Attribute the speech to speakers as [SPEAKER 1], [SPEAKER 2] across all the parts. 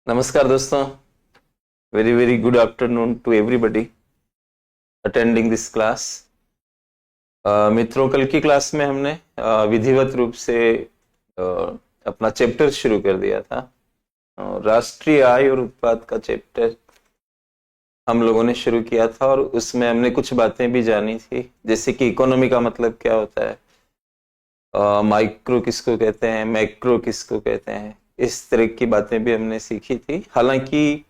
[SPEAKER 1] नमस्कार दोस्तों। Very very good afternoon to everybody attending this class. मित्रों, कल की क्लास में हमने विधिवत रूप से अपना चैप्टर शुरू कर दिया था। राष्ट्रीय आय और उत्पाद का चैप्टर हम लोगों ने शुरू किया था और उसमें हमने कुछ बातें भी जानी थी, जैसे कि इकोनॉमी का मतलब क्या होता है, माइक्रो किसको कहते हैं, मैक्रो किसको कहते हैं, इस तरह की बातें भी हमने सीखी थी। हालांकि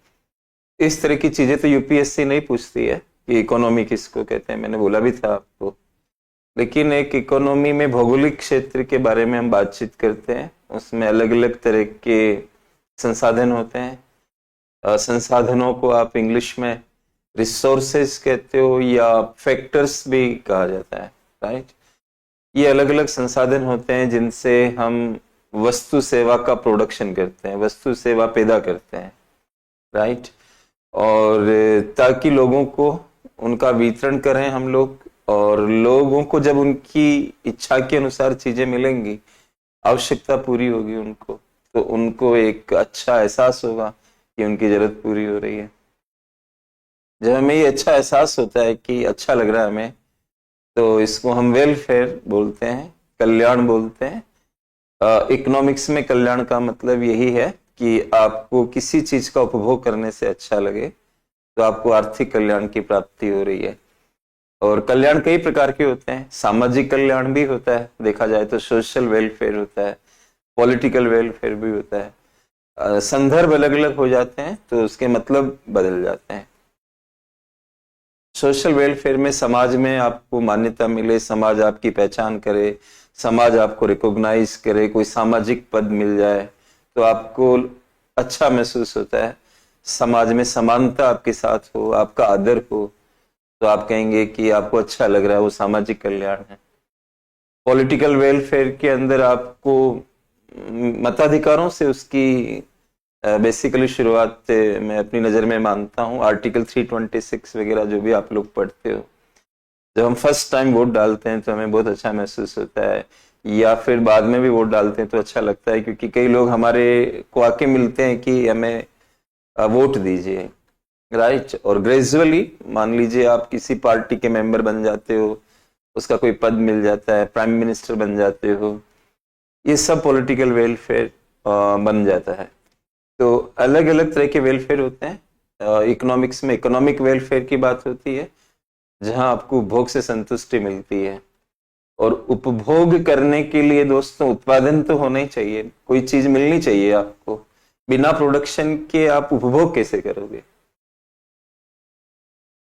[SPEAKER 1] इस तरह की चीजें तो यूपीएससी नहीं पूछती है कि इकोनॉमी किसको कहते हैं, मैंने बोला भी था आपको। लेकिन एक इकोनॉमी में भौगोलिक क्षेत्र के बारे में हम बातचीत करते हैं। उसमें अलग अलग तरह के संसाधन होते हैं। संसाधनों को आप इंग्लिश में रिसोर्सेज कहते हो या फैक्टर्स भी कहा जाता है, राइट। ये अलग अलग संसाधन होते हैं जिनसे हम वस्तु सेवा का प्रोडक्शन करते हैं, वस्तु सेवा पैदा करते हैं, राइट। और ताकि लोगों को उनका वितरण करें हम लोग, और लोगों को जब उनकी इच्छा के अनुसार चीजें मिलेंगी, आवश्यकता पूरी होगी उनको, तो उनको एक अच्छा एहसास होगा कि उनकी जरूरत पूरी हो रही है। जब हमें ये अच्छा एहसास होता है कि अच्छा लग रहा है हमें, तो इसको हम वेलफेयर बोलते हैं, कल्याण बोलते हैं। इकोनॉमिक्स में कल्याण का मतलब यही है कि आपको किसी चीज का उपभोग करने से अच्छा लगे, तो आपको आर्थिक कल्याण की प्राप्ति हो रही है। और कल्याण कई प्रकार के होते हैं। सामाजिक कल्याण भी होता है, देखा जाए तो सोशल वेलफेयर होता है, पॉलिटिकल वेलफेयर भी होता है। संदर्भ अलग अलग हो जाते हैं तो उसके मतलब बदल जाते हैं। सोशल वेलफेयर में समाज में आपको मान्यता मिले, समाज आपकी पहचान करे, समाज आपको रिकॉग्नाइज करे, कोई सामाजिक पद मिल जाए तो आपको अच्छा महसूस होता है। समाज में समानता आपके साथ हो, आपका आदर हो, तो आप कहेंगे कि आपको अच्छा लग रहा है, वो सामाजिक कल्याण है। पॉलिटिकल वेलफेयर के अंदर आपको मताधिकारों से उसकी बेसिकली शुरुआत मैं अपनी नजर में मानता हूँ आर्टिकल 326 वगैरह जो भी आप लोग पढ़ते हो। जब हम फर्स्ट टाइम वोट डालते हैं तो हमें बहुत अच्छा महसूस होता है, या फिर बाद में भी वोट डालते हैं तो अच्छा लगता है, क्योंकि कई लोग हमारे को आके मिलते हैं कि हमें वोट दीजिए, राइट। और ग्रेजुअली मान लीजिए आप किसी पार्टी के मेंबर बन जाते हो, उसका कोई पद मिल जाता है, प्राइम मिनिस्टर बन जाते हो, ये सब पॉलिटिकल वेलफेयर बन जाता है। तो अलग अलग तरह के वेलफेयर होते हैं। इकोनॉमिक्स में इकोनॉमिक वेलफेयर की बात होती है, जहां आपको उपभोग से संतुष्टि मिलती है। और उपभोग करने के लिए दोस्तों उत्पादन तो होना ही चाहिए, कोई चीज मिलनी चाहिए आपको। बिना प्रोडक्शन के आप उपभोग कैसे करोगे?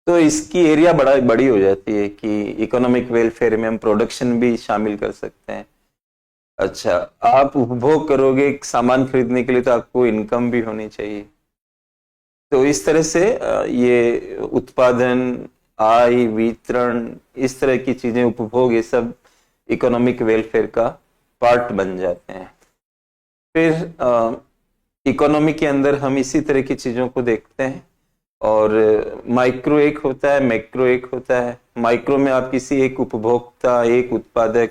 [SPEAKER 1] तो इसकी एरिया बड़ी हो जाती है कि इकोनॉमिक वेलफेयर में हम प्रोडक्शन भी शामिल कर सकते हैं। अच्छा, आप उपभोग करोगे सामान खरीदने के लिए, तो आपको इनकम भी होनी चाहिए। तो इस तरह से ये उत्पादन, आय, वितरण, इस तरह की चीजें, उपभोग, ये सब इकोनॉमिक वेलफेयर का पार्ट बन जाते हैं। फिर इकोनॉमी के अंदर हम इसी तरह की चीजों को देखते हैं। और माइक्रो एक होता है, मैक्रो एक होता है। माइक्रो में आप किसी एक उपभोक्ता, एक उत्पादक,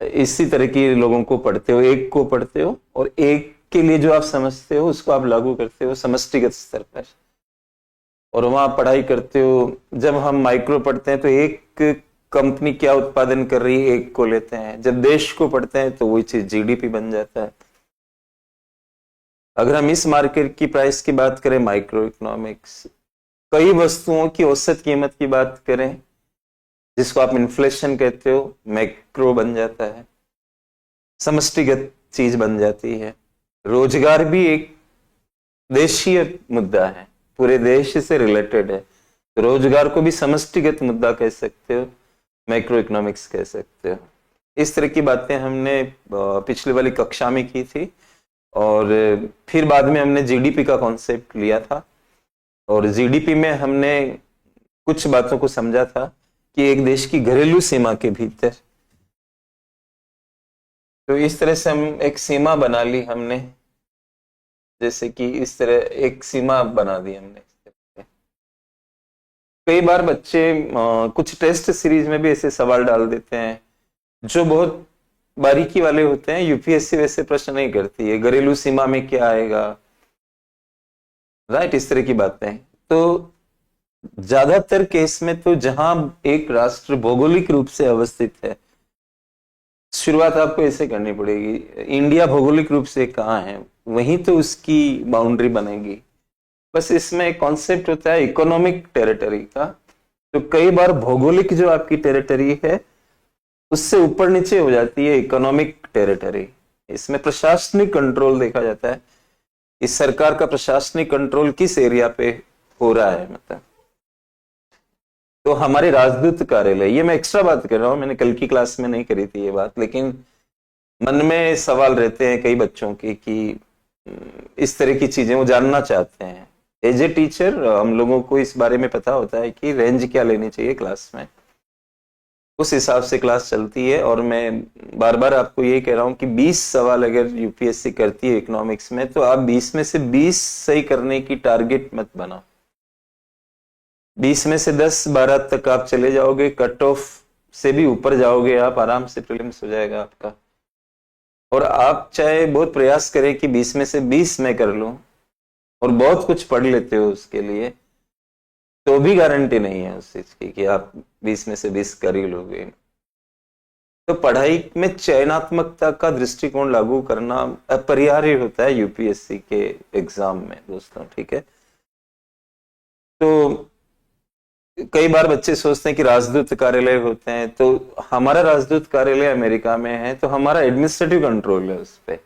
[SPEAKER 1] इसी तरह के लोगों को पढ़ते हो, एक को पढ़ते हो, और एक के लिए जो आप समझते हो उसको आप लागू करते हो समष्टिगत स्तर पर, और वहां पढ़ाई करते हो। जब हम माइक्रो पढ़ते हैं तो एक कंपनी क्या उत्पादन कर रही है, एक को लेते हैं। जब देश को पढ़ते हैं तो वही चीज जीडीपी बन जाता है। अगर हम इस मार्केट की प्राइस की बात करें, माइक्रो इकोनॉमिक्स, कई वस्तुओं की औसत कीमत की बात करें, जिसको आप इन्फ्लेशन कहते हो, मैक्रो बन जाता है, समष्टिगत चीज बन जाती है। रोजगार भी एक देशीय मुद्दा है, पूरे देश से रिलेटेड है, तो रोजगार को भी समष्टिगत मुद्दा कह सकते हो, मैक्रो इकोनॉमिक्स कह सकते हो। इस तरह की बातें हमने पिछली वाली कक्षा में की थी। और फिर बाद में हमने जीडीपी का कॉन्सेप्ट लिया था, और जीडीपी में हमने कुछ बातों को समझा था कि एक देश की घरेलू सीमा के भीतर, तो इस तरह से हम एक सीमा बना ली हमने, जैसे कि इस तरह एक सीमा बना दी हमने। कई बार बच्चे कुछ टेस्ट सीरीज में भी ऐसे सवाल डाल देते हैं जो बहुत बारीकी वाले होते हैं। यूपीएससी वैसे प्रश्न नहीं करती है, घरेलू सीमा में क्या आएगा, राइट, इस तरह की बातें। तो ज्यादातर केस में तो जहां एक राष्ट्र भौगोलिक रूप से अवस्थित है, शुरुआत आपको ऐसे करनी पड़ेगी, इंडिया भौगोलिक रूप से कहाँ है, वहीं तो उसकी बाउंड्री बनेगी। बस इसमें एक कॉन्सेप्ट होता है इकोनॉमिक टेरिटरी का। तो कई बार भौगोलिक जो आपकी टेरिटरी है उससे ऊपर नीचे हो जाती है इकोनॉमिक टेरिटरी। इसमें प्रशासनिक कंट्रोल देखा जाता है, इस सरकार का प्रशासनिक कंट्रोल किस एरिया पे हो रहा है, मतलब। तो हमारे राजदूत कार्यालय, ये मैं एक्स्ट्रा बात कर रहा हूं, मैंने कल की क्लास में नहीं करी थी ये बात, लेकिन मन में सवाल रहते हैं कई बच्चों के कि इस तरह की चीजें वो जानना चाहते हैं। एज ए टीचर हम लोगों को इस बारे में पता होता है कि रेंज क्या लेनी चाहिए क्लास में, उस हिसाब से क्लास चलती है। और मैं बार बार आपको ये कह रहा हूं कि 20 सवाल अगर यूपीएससी करती है इकोनॉमिक्स में, तो आप 20 में से 20 सही करने की टारगेट मत बनाओ। 20 में से 10-12 तक आप चले जाओगे, कट ऑफ से भी ऊपर जाओगे आप, आराम से प्रीलिम्स हो जाएगा आपका। और आप चाहे बहुत प्रयास करें कि 20 में से 20 मैं कर लूं और बहुत कुछ पढ़ लेते हो उसके लिए, तो भी गारंटी नहीं है उस चीज की कि आप 20 में से 20 कर ही लोगे। तो पढ़ाई में चयनात्मकता का दृष्टिकोण लागू करना अपरिहार्य होता है यूपीएससी के एग्जाम में दोस्तों, ठीक है। तो कई बार बच्चे सोचते हैं कि राजदूत कार्यालय होते हैं, तो हमारा राजदूत कार्यालय अमेरिका में है, तो हमारा एडमिनिस्ट्रेटिव कंट्रोल है उस पर।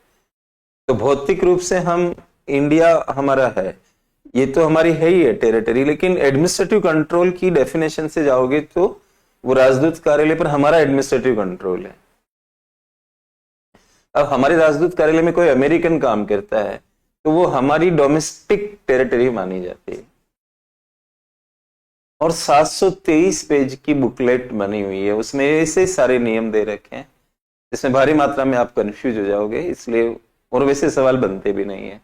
[SPEAKER 1] तो भौतिक रूप से हम इंडिया हमारा है, ये तो हमारी है ही है टेरिटरी, लेकिन एडमिनिस्ट्रेटिव कंट्रोल की डेफिनेशन से जाओगे तो वो राजदूत कार्यालय पर हमारा एडमिनिस्ट्रेटिव कंट्रोल है। अब हमारे राजदूत कार्यालय में कोई अमेरिकन काम करता है तो वो हमारी डोमेस्टिक टेरिटरी मानी जाती है। और 723 पेज की बुकलेट बनी हुई है, उसमें ऐसे सारे नियम दे रखे हैं जिसमें भारी मात्रा में आप कंफ्यूज हो जाओगे, इसलिए और वैसे सवाल बनते भी नहीं है।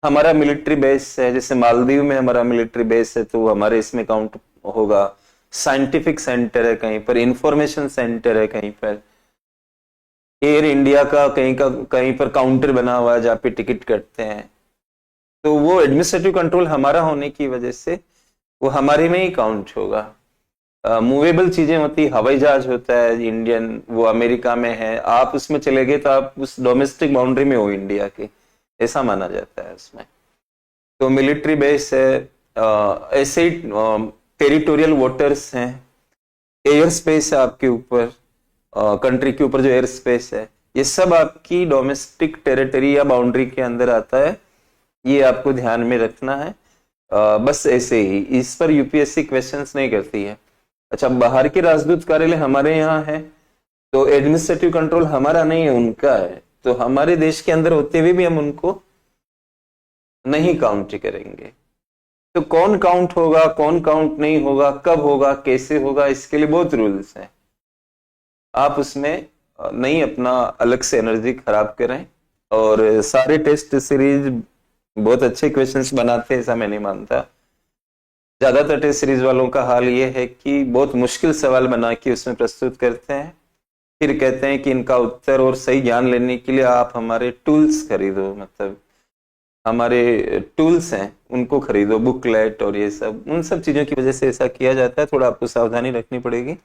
[SPEAKER 1] हमारा मिलिट्री बेस है, जैसे मालदीव में हमारा मिलिट्री बेस है तो हमारे इसमें काउंट होगा। साइंटिफिक सेंटर है कहीं पर, इंफॉर्मेशन सेंटर है कहीं पर, एयर इंडिया का कहीं पर काउंटर बना हुआ है जहाँ पे टिकट कटते हैं। तो वो एडमिनिस्ट्रेटिव कंट्रोल हमारा होने की वजह से वो हमारे में ही काउंट होगा। मूवेबल चीजें होती, हवाई जहाज होता है इंडियन, वो अमेरिका में है, आप उसमें चले गए तो आप उस डोमेस्टिक बाउंड्री में हो इंडिया की, ऐसा माना जाता है उसमें। तो मिलिट्री बेस है, ऐसे टेरिटोरियल वाटर्स हैं, एयर स्पेस है आपके ऊपर, कंट्री के ऊपर जो एयर स्पेस है, ये सब आपकी डोमेस्टिक टेरिटरी या बाउंड्री के अंदर आता है, ये आपको ध्यान में रखना है। बस ऐसे ही, इस पर यूपीएससी क्वेश्चंस नहीं करती है। अच्छा, बाहर के राजदूत कार्यालय हमारे यहाँ है तो एडमिनिस्ट्रेटिव कंट्रोल हमारा नहीं है, उनका है, तो हमारे देश के अंदर होते हुए भी हम उनको नहीं काउंट करेंगे। तो कौन काउंट होगा, कौन काउंट नहीं होगा, कब होगा, कैसे होगा, इसके लिए बहुत रूल्स हैं। आप उसमें नहीं अपना अलग से एनर्जी खराब करें। और सारे टेस्ट सीरीज बहुत अच्छे क्वेश्चंस बनाते हैं ऐसा मैं नहीं मानता। ज्यादातर टेस्ट सीरीज वालों का हाल ये है कि बहुत मुश्किल सवाल बना के उसमें प्रस्तुत करते हैं, फिर कहते हैं कि इनका उत्तर और सही ज्ञान लेने के लिए आप हमारे टूल्स खरीदो, मतलब हमारे टूल्स हैं उनको खरीदो, बुकलेट और ये सब, उन सब चीजों की वजह से ऐसा किया जाता है। थोड़ा आपको सावधानी रखनी पड़ेगी।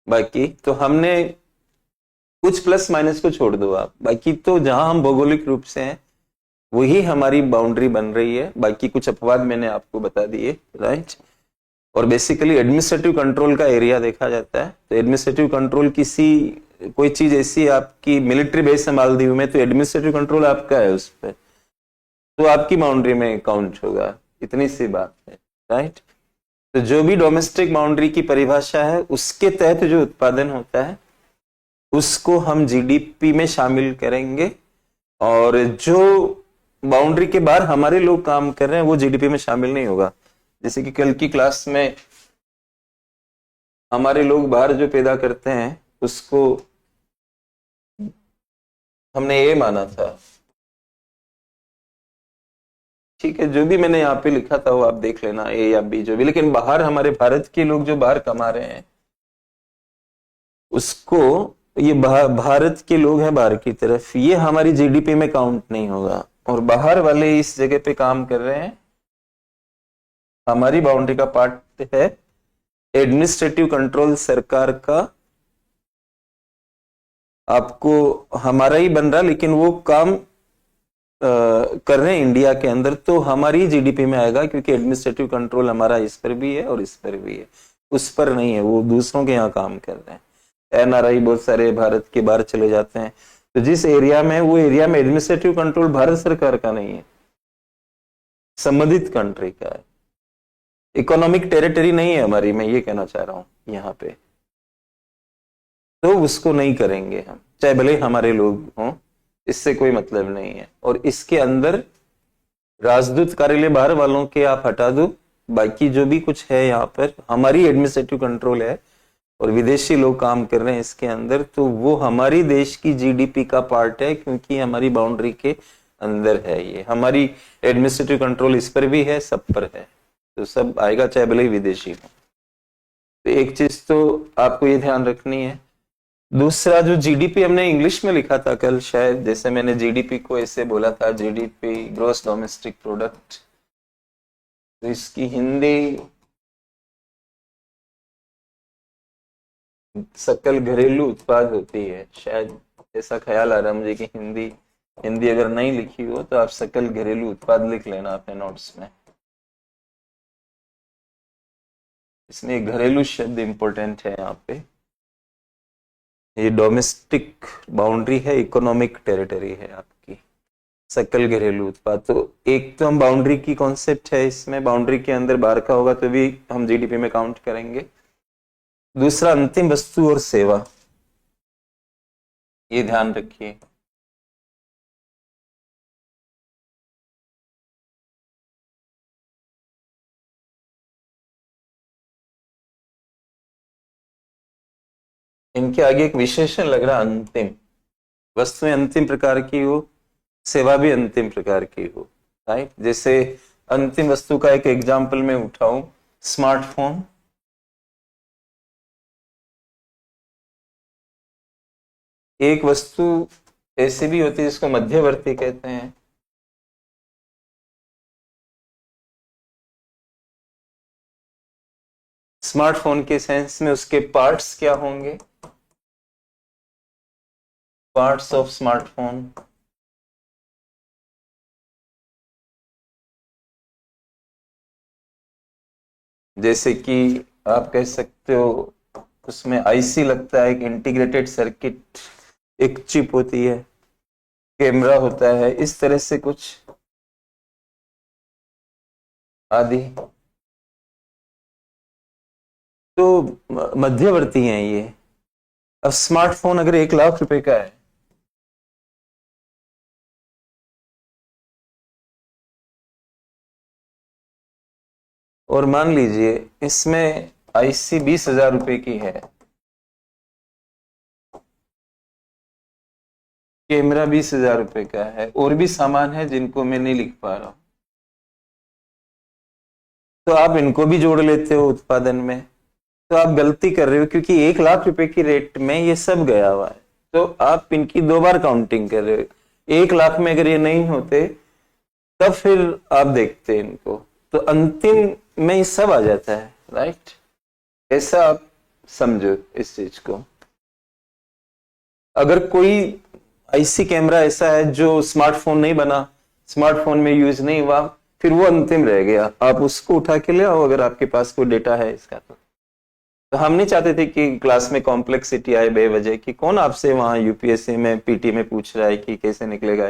[SPEAKER 1] बाकी तो हमने कुछ प्लस माइनस को छोड़ दो आप, बाकी तो जहां हम भौगोलिक रूप से हैं वही हमारी बाउंड्री बन रही है। बाकी कुछ अपवाद मैंने आपको बता दिए, राइट। और बेसिकली एडमिनिस्ट्रेटिव कंट्रोल का एरिया देखा जाता है। तो एडमिनिस्ट्रेटिव कंट्रोल कोई चीज ऐसी आपकी मिलिट्री बेस है मालदीव में, तो एडमिनिस्ट्रेटिव कंट्रोल आपका है उस पर, तो आपकी बाउंड्री में काउंट होगा, इतनी सी बात है, राइट। तो जो भी डोमेस्टिक बाउंड्री की परिभाषा है उसके तहत जो उत्पादन होता है उसको हम जीडीपी में शामिल करेंगे, और जो बाउंड्री के बाहर हमारे लोग काम कर रहे हैं वो जीडीपी में शामिल नहीं होगा। जैसे कि कल की क्लास में हमारे लोग बाहर जो पैदा करते हैं उसको हमने ये माना था, ठीक है, जो भी मैंने यहाँ पे लिखा था वो आप देख लेना, ए या बी जो भी, लेकिन बाहर हमारे भारत के लोग जो बाहर कमा रहे हैं उसको ये भारत के लोग हैं बाहर की तरफ, ये हमारी जीडीपी में काउंट नहीं होगा, और बाहर वाले इस जगह पे काम कर रहे हैं, हमारी बाउंड्री का पार्ट है एडमिनिस्ट्रेटिव कंट्रोल सरकार का, आपको हमारा ही बन रहा, लेकिन वो काम कर रहे हैं इंडिया के अंदर, तो हमारी जीडीपी में आएगा, क्योंकि एडमिनिस्ट्रेटिव कंट्रोल हमारा इस पर भी है और इस पर भी है, उस पर नहीं है, वो दूसरों के यहाँ काम कर रहे हैं। एनआरआई बहुत सारे भारत के बाहर चले जाते हैं, तो जिस एरिया में, वो एरिया में एडमिनिस्ट्रेटिव कंट्रोल भारत सरकार का नहीं है, संबंधित कंट्री का है, इकोनॉमिक टेरिटरी नहीं है हमारी, मैं ये कहना चाह रहा हूं यहाँ पे, तो उसको नहीं करेंगे हम, चाहे भले हमारे लोग हों, इससे कोई मतलब नहीं है। और इसके अंदर राजदूत कार्यालय बाहर वालों के आप हटा दो, बाकी जो भी कुछ है यहाँ पर हमारी एडमिनिस्ट्रेटिव कंट्रोल है, और विदेशी लोग काम कर रहे हैं इसके अंदर, तो वो हमारी देश की जीडीपी का पार्ट है, क्योंकि हमारी बाउंड्री के अंदर है, ये हमारी एडमिनिस्ट्रेटिव कंट्रोल इस पर भी है, सब पर है, तो सब आएगा, चाहे भले ही विदेशी हो। तो एक चीज तो आपको ये ध्यान रखनी है। दूसरा, जो जीडीपी हमने इंग्लिश में लिखा था कल, शायद जैसे मैंने जीडीपी को ऐसे बोला था, जीडीपी ग्रॉस डोमेस्टिक प्रोडक्ट, तो इसकी हिंदी सकल घरेलू उत्पाद होती है, शायद ऐसा ख्याल आ रहा है मुझे कि हिंदी अगर नहीं लिखी हो तो आप सकल घरेलू उत्पाद लिख लेना अपने नोट्स में, इसमें घरेलू शब्द इंपॉर्टेंट है यहाँ पे। ये डोमेस्टिक बाउंड्री है, इकोनॉमिक टेरिटरी है आपकी, सकल घरेलू उत्पाद। तो एक तो हम बाउंड्री की कॉन्सेप्ट है इसमें, बाउंड्री के अंदर बाहर का होगा तो भी हम जीडीपी में काउंट करेंगे। दूसरा, अंतिम वस्तु और सेवा, ये ध्यान रखिए। इनके आगे एक विशेषण लग रहा, अंतिम, वस्तुएं अंतिम प्रकार की हो, सेवा भी अंतिम प्रकार की हो, राइट। जैसे अंतिम वस्तु का एक एग्जाम्पल मैं उठाऊं, स्मार्टफोन, एक वस्तु ऐसी भी होती है जिसको मध्यवर्ती कहते हैं, स्मार्टफोन के सेंस में उसके पार्ट्स क्या होंगे, पार्ट्स ऑफ स्मार्टफोन, जैसे कि आप कह सकते हो उसमें आईसी लगता है, एक इंटीग्रेटेड सर्किट, एक चिप होती है, कैमरा होता है, इस तरह से कुछ आदि, तो मध्यवर्ती हैं ये। अब स्मार्टफोन अगर 1 लाख रुपए का है, और मान लीजिए इसमें आईसी 20,000 रुपए की है, कैमरा 20,000 रुपए का है, और भी सामान है जिनको मैं नहीं लिख पा रहा हूं, तो आप इनको भी जोड़ लेते हो उत्पादन में, तो आप गलती कर रहे हो, क्योंकि 1 लाख रुपए की रेट में ये सब गया हुआ है, तो आप इनकी 2 बार काउंटिंग कर रहे हो। 1 लाख में अगर ये नहीं होते तब फिर आप देखते इनको, तो अंतिम में ये सब आ जाता है, राइट। ऐसा आप समझो इस चीज को। अगर कोई आईसी कैमरा ऐसा है जो स्मार्टफोन नहीं बना, स्मार्टफोन में यूज नहीं हुआ, फिर वो अंतिम रह गया, आप उसको उठा के ले आओ अगर आपके पास कोई डेटा है इसका। तो हम नहीं चाहते थे कि क्लास में कॉम्प्लेक्सिटी आए बेवजह की, कौन आपसे वहां यूपीएससी में पीटी में पूछ रहा है कि कैसे निकलेगा।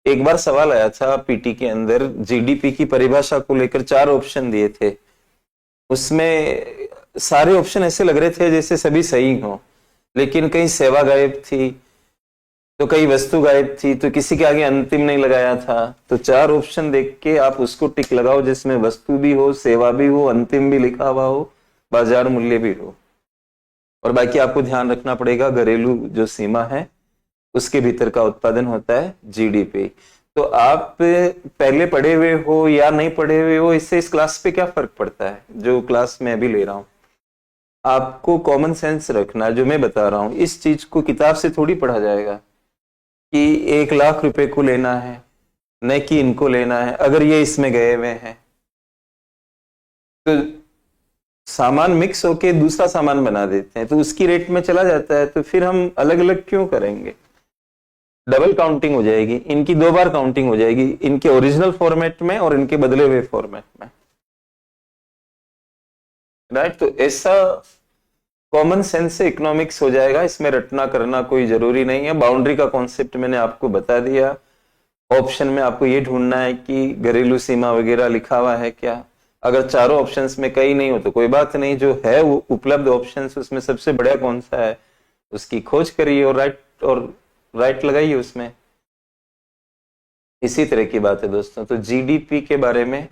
[SPEAKER 1] एक बार सवाल आया था पीटी के अंदर, जीडीपी की परिभाषा को लेकर 4 ऑप्शन दिए थे, उसमें सारे ऑप्शन ऐसे लग रहे थे जैसे सभी सही हो, लेकिन कहीं सेवा गायब थी, तो कई वस्तु गायब थी, तो किसी के आगे अंतिम नहीं लगाया था। तो 4 ऑप्शन देख के आप उसको टिक लगाओ जिसमें वस्तु भी हो, सेवा भी हो, अंतिम भी लिखा हुआ हो, बाजार मूल्य भी हो। और बाकी आपको ध्यान रखना पड़ेगा, घरेलू जो सीमा है उसके भीतर का उत्पादन होता है जीडीपी। तो आप पहले पढ़े हुए हो या नहीं पढ़े हुए हो, इससे इस क्लास पे क्या फर्क पड़ता है, जो क्लास मैं अभी ले रहा हूं। आपको कॉमन सेंस रखना, जो मैं बता रहा हूं इस चीज को किताब से थोड़ी पढ़ा जाएगा कि 1 लाख रुपए को लेना है, न कि इनको लेना है अगर ये इसमें गए हुए हैं। तो सामान मिक्स होके दूसरा सामान बना देते हैं तो उसकी रेट में चला जाता है, तो फिर हम अलग अलग क्यों करेंगे? डबल काउंटिंग हो जाएगी, इनकी 2 बार काउंटिंग हो जाएगी, इनके ओरिजिनल फॉर्मेट में और इनके बदले हुए फॉर्मेट में, राइट। तो ऐसा कॉमन सेंस से इकोनॉमिक्स हो जाएगा, इसमें रटना करना कोई जरूरी नहीं है। बाउंड्री का कॉन्सेप्ट मैंने आपको बता दिया। ऑप्शन में आपको ये ढूंढना है कि घरेलू सीमा वगैरह लिखा हुआ है क्या। अगर चारों ऑप्शंस में कहीं नहीं हो तो कोई बात नहीं, जो है वो उपलब्ध ऑप्शंस उसमें सबसे बढ़िया कौन सा है उसकी खोज करिए और राइट लगाइए उसमें। इसी तरह की बात है दोस्तों। तो जीडीपी के बारे में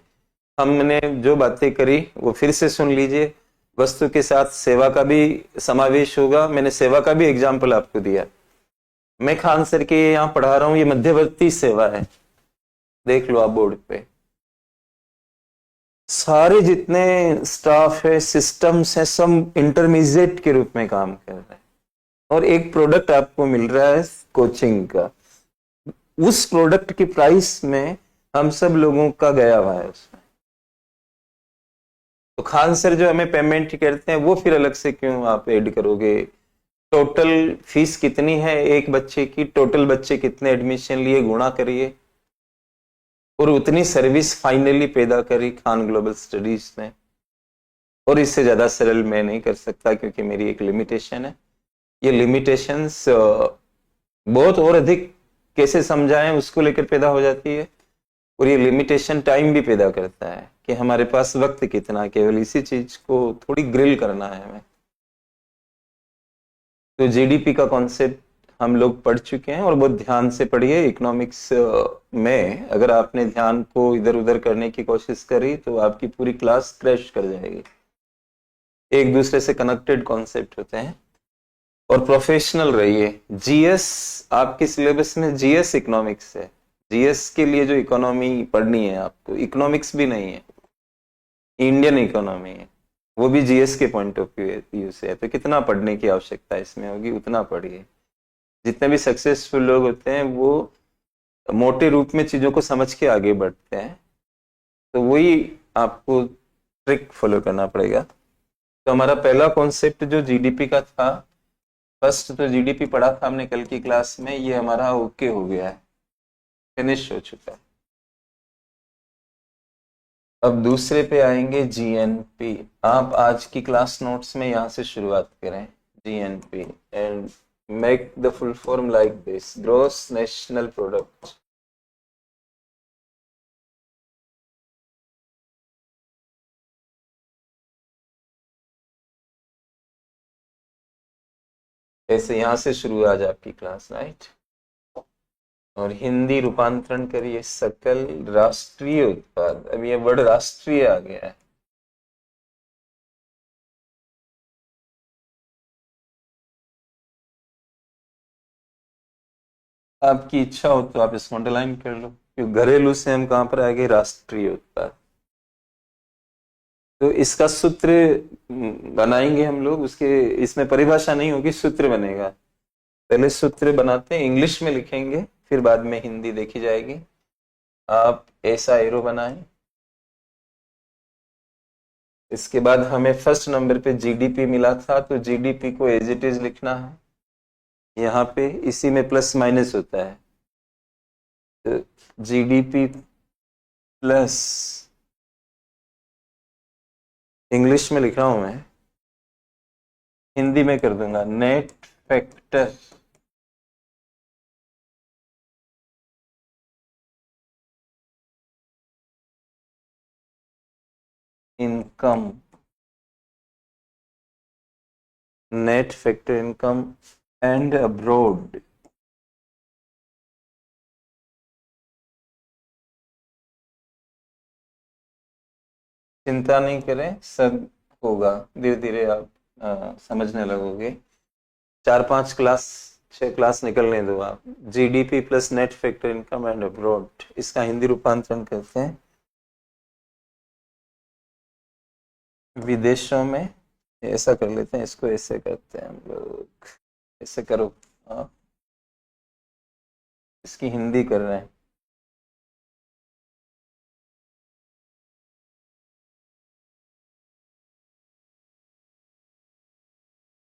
[SPEAKER 1] हमने जो बातें करी वो फिर से सुन लीजिए। वस्तु के साथ सेवा का भी समावेश होगा। मैंने सेवा का भी एग्जाम्पल आपको दिया। मैं खान सर के यहाँ पढ़ा रहा हूं, ये मध्यवर्ती सेवा है, देख लो आप बोर्ड पे। सारे जितने स्टाफ है, सिस्टम्स है, सब इंटरमीडिएट के रूप में काम कर रहे हैं और एक प्रोडक्ट आपको मिल रहा है कोचिंग का। उस प्रोडक्ट की प्राइस में हम सब लोगों का गया हुआ है उसमें। तो खान सर जो हमें पेमेंट करते हैं वो फिर अलग से क्यों आप ऐड करोगे? टोटल फीस कितनी है एक बच्चे की, टोटल बच्चे कितने एडमिशन लिए, गुणा करिए और उतनी सर्विस फाइनली पैदा करी खान ग्लोबल स्टडीज ने। और इससे ज्यादा सरल मैं नहीं कर सकता क्योंकि मेरी एक लिमिटेशन है। ये लिमिटेशंस बहुत और अधिक कैसे समझाएं उसको लेकर पैदा हो जाती है। और ये लिमिटेशन टाइम भी पैदा करता है कि हमारे पास वक्त कितना, केवल इसी चीज को थोड़ी ग्रिल करना है हमें। तो जीडीपी का कॉन्सेप्ट हम लोग पढ़ चुके हैं और बहुत ध्यान से पढ़िए। इकोनॉमिक्स में अगर आपने ध्यान को इधर उधर करने की कोशिश करी तो आपकी पूरी क्लास क्रैश कर जाएगी। एक दूसरे से कनेक्टेड कॉन्सेप्ट होते हैं और प्रोफेशनल रहिए। जीएस आपके सिलेबस में जीएस इकोनॉमिक्स है। जीएस के लिए जो इकोनॉमी पढ़नी है आपको, इकोनॉमिक्स भी नहीं है, इंडियन इकोनॉमी है, वो भी जीएस के पॉइंट ऑफ व्यू से है। तो कितना पढ़ने की आवश्यकता इसमें होगी, उतना पढ़िए। जितने भी सक्सेसफुल लोग होते हैं वो मोटे रूप में चीजों को समझ के आगे बढ़ते हैं। तो वही आपको ट्रिक फॉलो करना पड़ेगा। तो हमारा पहला कॉन्सेप्ट जो जीडीपी का था, फर्स्ट तो जीडीपी पढ़ा था हमने कल की क्लास में, ये हमारा ओके हो गया है, फिनिश हो चुका है। अब दूसरे पे आएंगे जीएनपी। आप आज की क्लास नोट्स में यहां से शुरुआत करें। GNP and make the full form like this, gross national product. ऐसे यहां से शुरू आज आपकी क्लास, राइट। और हिंदी रूपांतरण करिए सकल राष्ट्रीय उत्पाद। अब ये वर्ड राष्ट्रीय आ गया है। आपकी इच्छा हो तो आप इसको अंडरलाइन कर लो, क्योंकि घरेलू से हम कहां पर आएंगे, राष्ट्रीय उत्पाद। तो इसका सूत्र बनाएंगे हम लोग, उसके इसमें परिभाषा नहीं होगी, सूत्र बनेगा। पहले सूत्र बनाते हैं, इंग्लिश में लिखेंगे, फिर बाद में हिंदी देखी जाएगी। आप ऐसा एरो बनाएं। इसके बाद हमें फर्स्ट नंबर पे जीडीपी मिला था, तो जीडीपी को एज इट इज लिखना है। यहाँ पे इसी में प्लस माइनस होता है, तो जीडीपी प्लस, इंग्लिश में लिख रहा हूं मैं, हिंदी में कर दूंगा, net factor income, net factor income and abroad. चिंता नहीं करें, सब होगा, धीरे धीरे आप समझने लगोगे। 4-5 क्लास, 6 क्लास निकलने दो आप। GDP plus net factor income and abroad, इसका हिंदी रूपांतरण करते हैं विदेशों में ऐसा कर लेते हैं, इसको ऐसे करते हैं हम लोग, ऐसे करो। हाँ, इसकी हिंदी कर रहे हैं।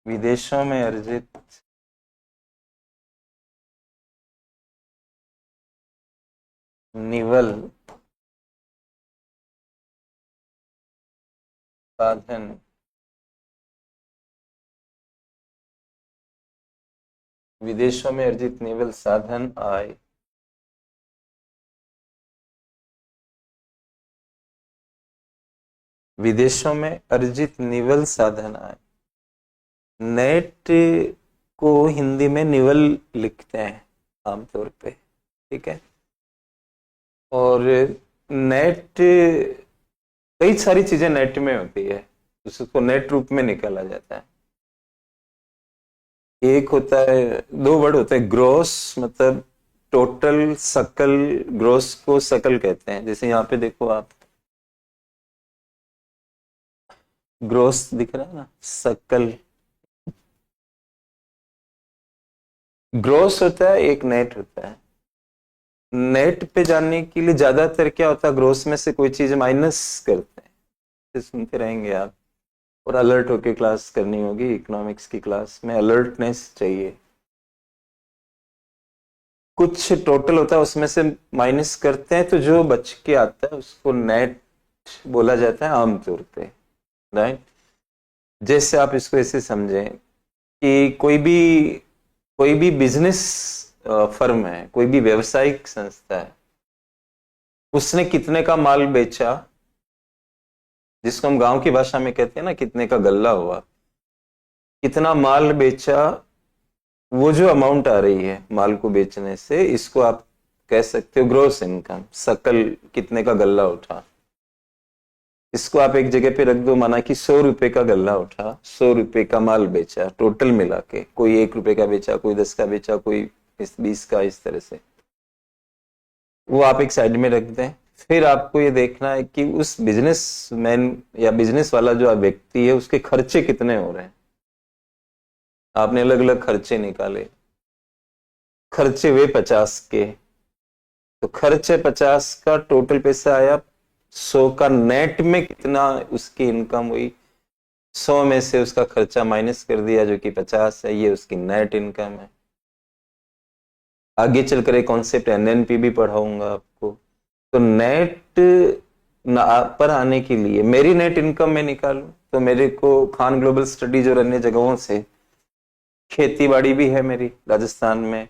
[SPEAKER 1] विदेशों में अर्जित निवल साधन विदेशों में अर्जित निवल साधन आय। विदेशों में अर्जित निवल साधन आय। नेट को हिंदी में निवल लिखते हैं आमतौर पे, ठीक है। और नेट, कई सारी चीजें नेट में होती है, उसको नेट रूप में निकाला जाता है। एक होता है, दो वर्ड होते हैं, ग्रोस मतलब टोटल, सकल। ग्रोस को सकल कहते हैं। जैसे यहाँ पे देखो आप, ग्रोस दिख रहा है ना, सकल। ग्रोस होता है, एक नेट होता है। नेट पे जाने के लिए ज्यादातर क्या होता है, ग्रोस में से कोई चीज माइनस करते हैं। तो सुनते रहेंगे आप, और अलर्ट होके क्लास करनी होगी। इकोनॉमिक्स की क्लास में अलर्टनेस चाहिए। कुछ टोटल होता है, उसमें से माइनस करते हैं, तो जो बच के आता है उसको नेट बोला जाता है आमतौर पे, राइट। जैसे आप इसको ऐसे समझें कि कोई भी बिजनेस फर्म है, कोई भी व्यवसायिक संस्था है, उसने कितने का माल बेचा, जिसको हम गांव की भाषा में कहते हैं ना, कितने का गल्ला हुआ, कितना माल बेचा, वो जो अमाउंट आ रही है माल को बेचने से, इसको आप कह सकते हो ग्रोस इनकम। सकल कितने का गल्ला उठा, इसको आप एक जगह पे रख दो, माना कि 100 रुपए का गल्ला उठा, 100 रुपए का माल बेचा, टोटल मिला के। कोई 1 रुपए का बेचा, कोई 10 का बेचा, कोई 20 का, इस तरह से। वो आप एक साइड में रख दें। फिर आपको ये देखना है कि उस बिजनेसमैन या बिजनेस वाला जो व्यक्ति है, उसके खर्चे कितने हो रहे हैं। आपने अलग अलग खर्चे निकाले, खर्चे हुए 50 के, तो खर्चे 50 का, टोटल पैसा आया 100 का। नेट में कितना उसकी इनकम हुई, 100 में से उसका खर्चा माइनस कर दिया जो कि 50 है, ये उसकी नेट इनकम है। आगे चलकर एक कॉन्सेप्ट एनएनपी भी पढ़ाऊंगा आपको। तो नेट पर आने के लिए मेरी नेट इनकम में निकालूं, तो मेरे को खान ग्लोबल स्टडीज और अन्य जगहों से, खेती बाड़ी भी है मेरी राजस्थान में,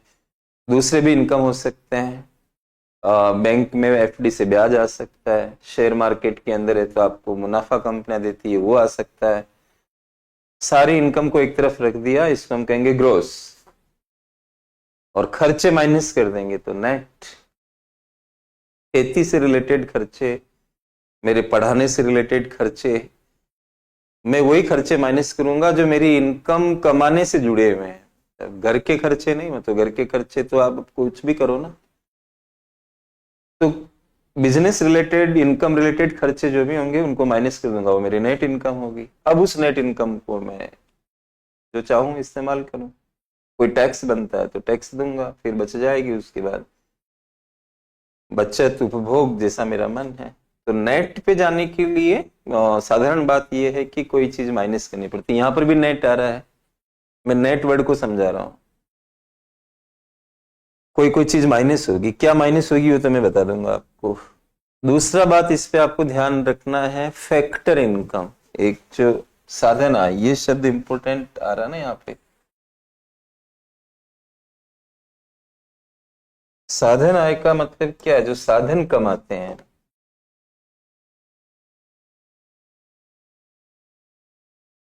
[SPEAKER 1] दूसरे भी इनकम हो सकते हैं। बैंक में एफडी से ब्याज आ सकता है, शेयर मार्केट के अंदर है तो आपको मुनाफा कंपनियां देती है, वो आ सकता है। सारी इनकम को एक तरफ रख दिया, इसको हम कहेंगे ग्रोस, और खर्चे माइनस कर देंगे तो नेट। खेती से रिलेटेड खर्चे, मेरे पढ़ाने से रिलेटेड खर्चे, मैं वही खर्चे माइनस करूंगा जो मेरी इनकम कमाने से जुड़े हुए हैं। घर के खर्चे नहीं, मतलब घर के खर्चे तो आप कुछ भी करो ना। तो बिजनेस रिलेटेड, इनकम रिलेटेड खर्चे जो भी होंगे उनको माइनस कर दूंगा, वो मेरी नेट इनकम होगी। अब उस नेट इनकम को मैं जो चाहूं इस्तेमाल करूं। कोई टैक्स बनता है तो टैक्स दूंगा, फिर बच जाएगी। उसके बाद बचत उपभोग जैसा मेरा मन है। तो नेट पे जाने के लिए साधारण बात यह है कि कोई चीज माइनस करनी पड़ती है। यहां पर भी नेट आ रहा है, मैं नेट वर्ड को समझा रहा हूं। कोई कोई चीज माइनस होगी, क्या माइनस होगी वो तो मैं बता दूंगा आपको। दूसरा बात इस पे आपको ध्यान रखना है, फैक्टर इनकम। एक जो साधन आय, ये शब्द इंपॉर्टेंट आ रहा ना यहाँ पे। साधन आय का मतलब क्या है, जो साधन कमाते हैं।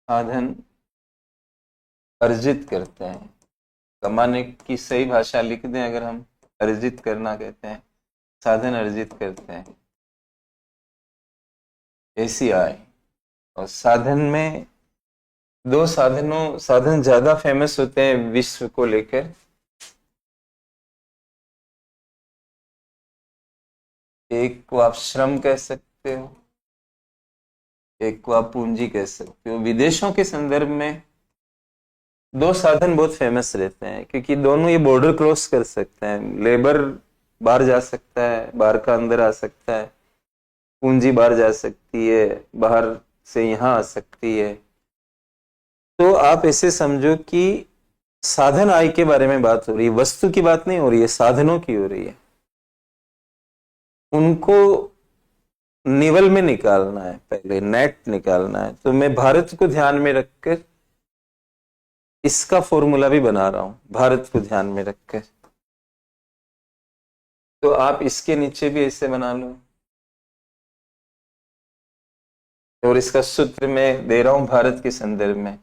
[SPEAKER 1] साधन अर्जित करते हैं। कमाने की सही भाषा लिख दें अगर हम, अर्जित करना कहते हैं, साधन अर्जित करते हैं, ऐसी आय। और साधन में दो साधन ज्यादा फेमस होते हैं विश्व को लेकर। एक को आप श्रम कह सकते हो, एक को आप पूंजी कह सकते हो। विदेशों के संदर्भ में दो साधन बहुत फेमस रहते हैं, क्योंकि दोनों ये बॉर्डर क्रॉस कर सकते हैं। लेबर बाहर जा सकता है, बाहर का अंदर आ सकता है, पूंजी बाहर जा सकती है, बाहर से यहाँ आ सकती है। तो आप ऐसे समझो कि साधन आय के बारे में बात हो रही है, वस्तु की बात नहीं हो रही है, साधनों की हो रही है। उनको निवल में निकालना है, पहले नेट निकालना है। तो मैं भारत को ध्यान में रखकर इसका फॉर्मूला भी बना रहा हूं, भारत को ध्यान में रखकर। तो आप इसके नीचे भी ऐसे बना लो, और इसका सूत्र मैं दे रहा हूं भारत के संदर्भ में।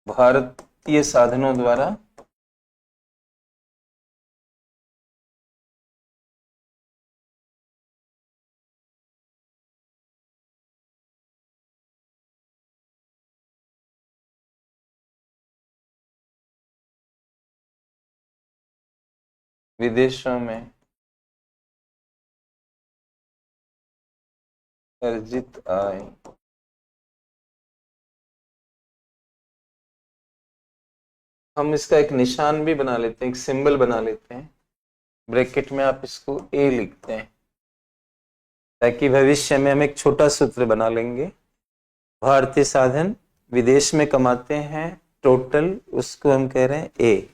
[SPEAKER 1] भारतीय साधनों द्वारा विदेशों में अर्जित आय। हम इसका एक निशान भी बना लेते हैं, एक सिंबल बना लेते हैं, ब्रैकेट में आप इसको ए लिखते हैं, ताकि भविष्य में हम एक छोटा सूत्र बना लेंगे। भारतीय साधन विदेश में कमाते हैं टोटल, उसको हम कह रहे हैं ए।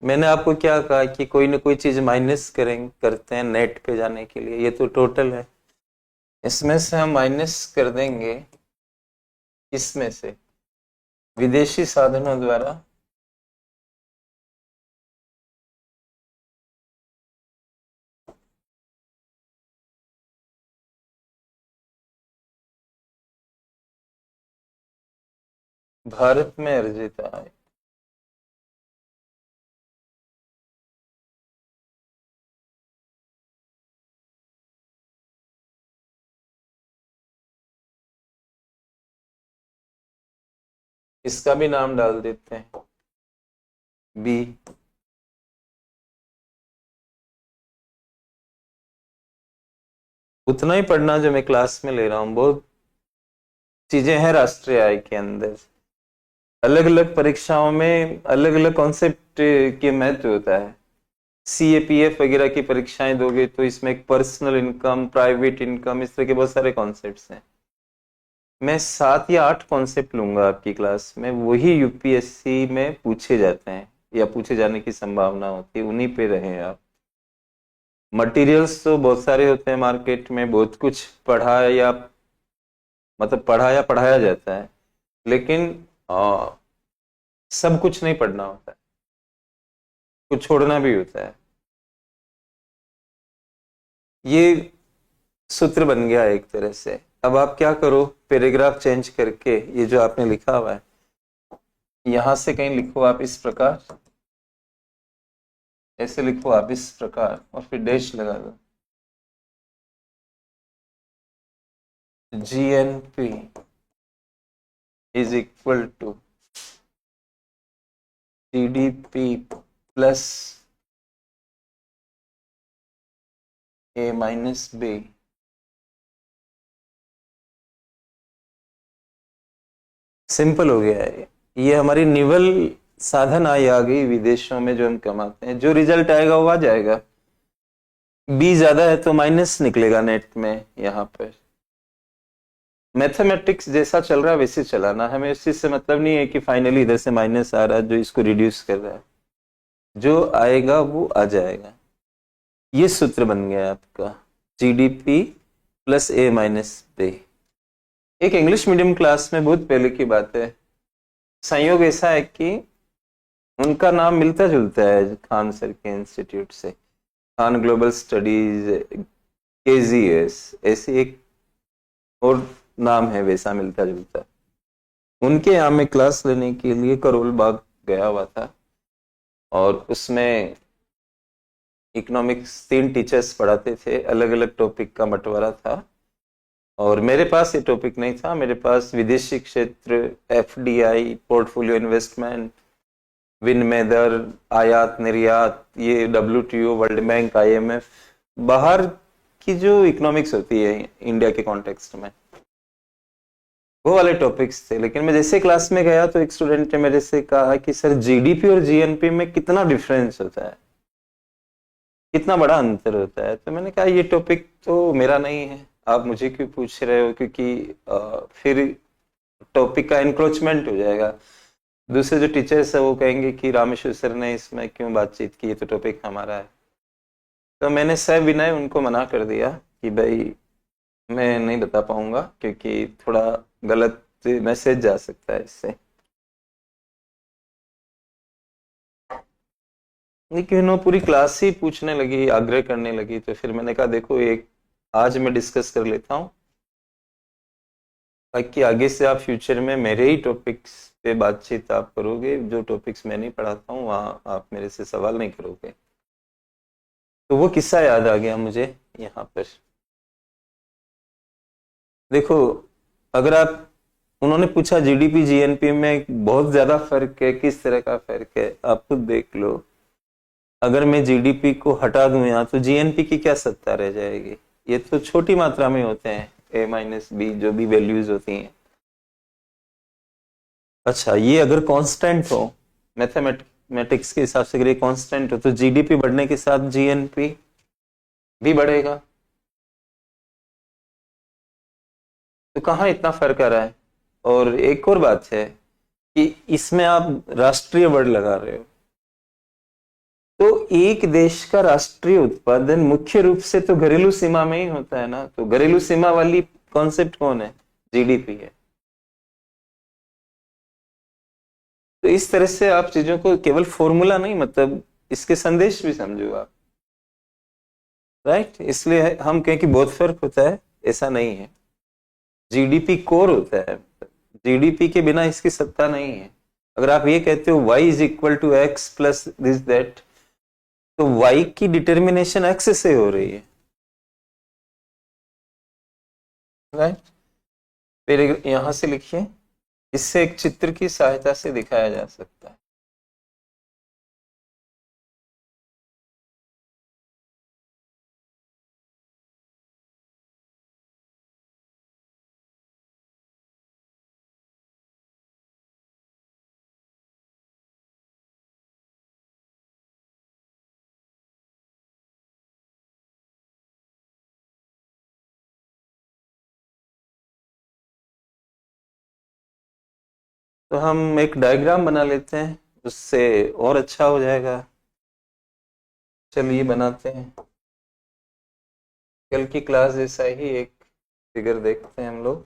[SPEAKER 1] मैंने आपको क्या कहा कि कोई ना कोई चीज माइनस करते हैं नेट पे जाने के लिए। ये तो टोटल है, इसमें से हम माइनस कर देंगे, इसमें से विदेशी साधनों द्वारा भारत में अर्जित आय। इसका भी नाम डाल देते हैं बी। उतना ही पढ़ना जो मैं क्लास में ले रहा हूं, बहुत चीजें हैं राष्ट्रीय आय के अंदर। अलग अलग परीक्षाओं में अलग अलग कॉन्सेप्ट के महत्व होता है। CAPF वगैरह की परीक्षाएं दोगे तो इसमें एक पर्सनल इनकम, प्राइवेट इनकम, इस तरह के बहुत सारे कॉन्सेप्ट्स हैं। मैं 7 या 8 कॉन्सेप्ट लूंगा आपकी क्लास में, वही UPSC में पूछे जाते हैं या पूछे जाने की संभावना होती है, उन्हीं पे रहे आप। मटेरियल्स तो बहुत सारे होते हैं मार्केट में, बहुत कुछ पढ़ाया जाता है, लेकिन सब कुछ नहीं पढ़ना होता है, कुछ छोड़ना भी होता है। ये सूत्र बन गया एक तरह से। अब आप क्या करो, पैराग्राफ चेंज करके ये जो आपने लिखा हुआ है यहां से कहीं लिखो आप इस प्रकार, ऐसे लिखो आप इस प्रकार, और फिर डैश लगा दो। GNP is equal to GDP plus A minus B। Simple हो गया है। ये हमारी निवल साधन आय आ गई विदेशों में जो हम कमाते हैं। जो रिजल्ट आएगा वो आ जाएगा। बी ज्यादा है तो माइनस निकलेगा नेट में। यहाँ पर मैथमेटिक्स जैसा चल रहा है वैसे चलाना, हमें इस चीज से मतलब नहीं है कि फाइनली इधर से माइनस आ रहा है जो इसको रिड्यूस कर रहा है। जो आएगा वो आ जाएगा। ये सूत्र बन गया आपका GDP plus A minus B। एक इंग्लिश मीडियम क्लास में बहुत पहले की बात है, संयोग ऐसा है कि उनका नाम मिलता जुलता है खान सर के इंस्टीट्यूट से, खान ग्लोबल स्टडीज, KGS, ऐसी एक और नाम है वैसा मिलता जुलता। उनके यहाँ में क्लास लेने के लिए करोल बाग गया हुआ था, और उसमें इकोनॉमिक्स 3 टीचर्स पढ़ाते थे, अलग अलग टॉपिक का बंटवारा था। और मेरे पास ये टॉपिक नहीं था, मेरे पास विदेशी क्षेत्र, FDI, पोर्टफोलियो इन्वेस्टमेंट, विनिमय दर, आयात निर्यात, ये WTO, वर्ल्ड बैंक, IMF, बाहर की जो इकोनॉमिक्स होती है इंडिया के कॉन्टेक्स्ट में, वो वाले टॉपिक्स थे। लेकिन मैं जैसे क्लास में गया तो एक स्टूडेंट ने मेरे से कहा कि सर जीडीपी और जीएनपी में कितना डिफरेंस होता है, कितना बड़ा अंतर होता है। तो मैंने कहा ये टॉपिक तो मेरा नहीं है, आप मुझे क्यों पूछ रहे हो, क्योंकि फिर टॉपिक का एनक्रोचमेंट हो जाएगा। दूसरे जो टीचर्स है वो कहेंगे कि रामेश्वर सर ने इसमें क्यों बातचीत की, ये तो टॉपिक हमारा है। तो मैंने सविनय उनको मना कर दिया कि भाई मैं नहीं बता पाऊंगा, क्योंकि थोड़ा गलत मैसेज जा सकता है इससे। लेकिन वो पूरी क्लास ही पूछने लगी, आग्रह करने लगी, तो फिर मैंने कहा देखो एक आज मैं डिस्कस कर लेता हूँ, ताकि आगे से आप फ्यूचर में मेरे ही टॉपिक्स पे बातचीत आप करोगे, जो टॉपिक्स मैं नहीं पढ़ाता हूँ वहाँ आप मेरे से सवाल नहीं करोगे। तो वो किस्सा याद आ गया मुझे यहाँ पर। देखो, अगर आप, उन्होंने पूछा जीडीपी जीएनपी में बहुत ज्यादा फर्क है, किस तरह का फर्क है, आप खुद देख लो। अगर मैं जीडीपी को हटा दूं यहाँ तो जीएनपी की क्या सत्ता रह जाएगी। ये तो छोटी मात्रा में होते हैं, ए माइनस बी जो भी वैल्यूज होती हैं। अच्छा, ये अगर कांस्टेंट हो, मैथमेटिक्स के हिसाब से अगर ये कांस्टेंट हो, तो जीडीपी बढ़ने के साथ जीएनपी भी बढ़ेगा। तो कहाँ इतना फर्क आ रहा है। और एक और बात है कि इसमें आप राष्ट्रीय वर्ड लगा रहे हो, तो एक देश का राष्ट्रीय उत्पादन मुख्य रूप से तो घरेलू सीमा में ही होता है ना। तो घरेलू सीमा वाली कॉन्सेप्ट कौन है, जीडीपी है। तो इस तरह से आप चीजों को केवल फॉर्मूला नहीं, मतलब इसके संदेश भी समझो आप, राइट। इसलिए हम कहें कि बहुत फर्क होता है, ऐसा नहीं है। जीडीपी कोर होता है, जीडीपी के बिना इसकी सत्ता नहीं है। अगर आप ये कहते हो y is equal to X plus this that, तो y की डिटर्मिनेशन x से हो रही है, राइट। फिर यहां से लिखिए, इससे एक चित्र की सहायता से दिखाया जा सकता है। तो हम एक डायग्राम बना लेते हैं, उससे और अच्छा हो जाएगा। चलिए बनाते हैं। कल की क्लास जैसा ही एक फिगर देखते हैं हम लोग।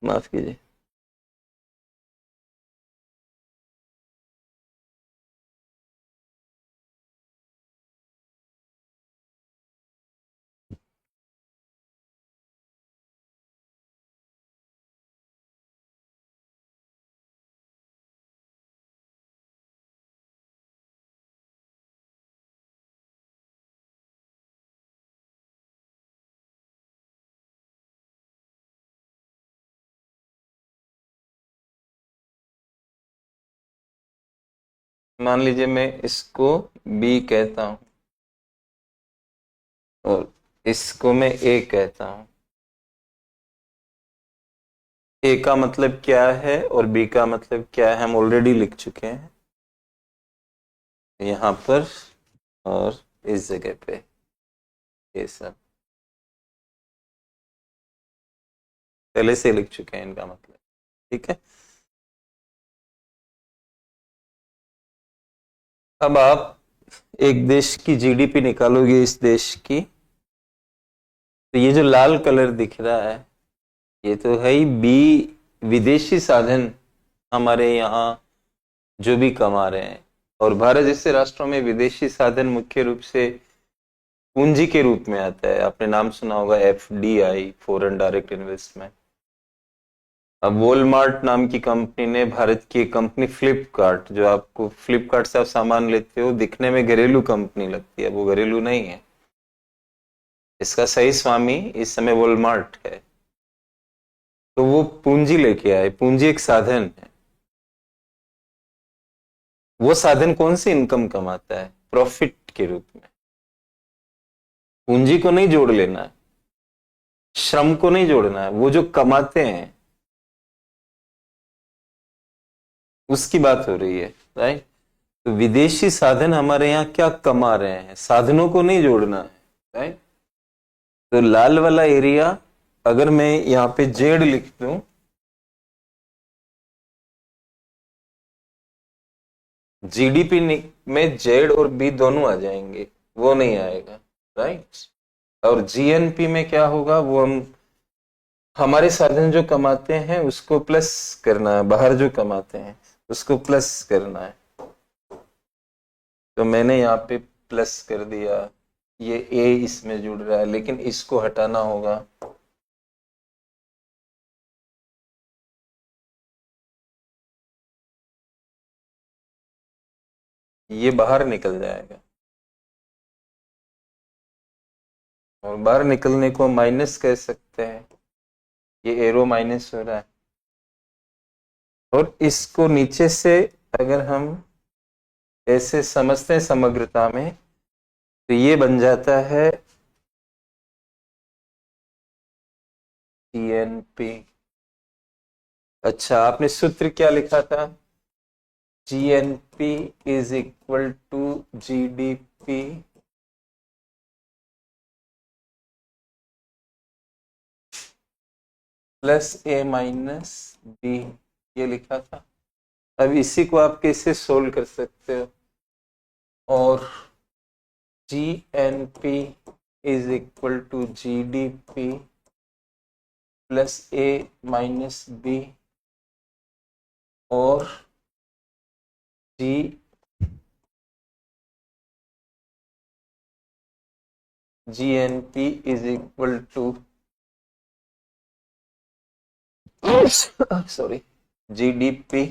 [SPEAKER 1] माफ कीजिए। मान लीजिए मैं इसको बी कहता हूं और इसको मैं ए कहता हूं। ए का मतलब क्या है और बी का मतलब क्या है हम ऑलरेडी लिख चुके हैं। यहाँ पर और इस जगह पे ये सब पहले से लिख चुके हैं इनका मतलब। ठीक है, अब आप एक देश की जीडीपी निकालोगे इस देश की, तो ये जो लाल कलर दिख रहा है ये तो है ही बी, विदेशी साधन हमारे यहाँ जो भी कमा रहे हैं। और भारत जैसे राष्ट्रों में विदेशी साधन मुख्य रूप से पूंजी के रूप में आता है। आपने नाम सुना होगा एफडीआई, फॉरेन डायरेक्ट इन्वेस्टमेंट। अब वॉलमार्ट नाम की कंपनी ने भारत की एक कंपनी फ्लिपकार्ट, जो आपको फ्लिपकार्ट से आप सामान लेते हो, दिखने में घरेलू कंपनी लगती है, वो घरेलू नहीं है। इसका सही स्वामी इस समय वॉलमार्ट है। तो वो पूंजी लेके आए, पूंजी एक साधन है। वो साधन कौन सी इनकम कमाता है? प्रॉफिट के रूप में। पूंजी को नहीं जोड़ लेना है, श्रम को नहीं जोड़ना है, वो जो कमाते हैं उसकी बात हो रही है, राइट। तो विदेशी साधन हमारे यहाँ क्या कमा रहे हैं, साधनों को नहीं जोड़ना है, राइट। तो लाल वाला एरिया अगर मैं यहाँ पे जेड लिख दूं, जीडीपी में जेड और बी दोनों आ जाएंगे, वो नहीं आएगा, राइट। और जीएनपी में क्या होगा, वो हम हमारे साधन जो कमाते हैं उसको प्लस करना है, बाहर जो कमाते हैं उसको प्लस करना है। तो मैंने यहाँ पे प्लस कर दिया, ये ए इसमें जुड़ रहा है लेकिन इसको हटाना होगा। ये बाहर निकल जाएगा और बाहर निकलने को माइनस कह सकते हैं, ये एरो माइनस हो रहा है। और इसको नीचे से अगर हम ऐसे समझते हैं समग्रता में, तो ये बन जाता है जीएनपी। अच्छा, आपने सूत्र क्या लिखा था? GNP is equal to GDP plus A minus B, ये लिखा था। अब इसी को आप कैसे सोल्व कर सकते हो? और GNP is equal to GDP plus A minus B, और G GNP is equal to sorry GDP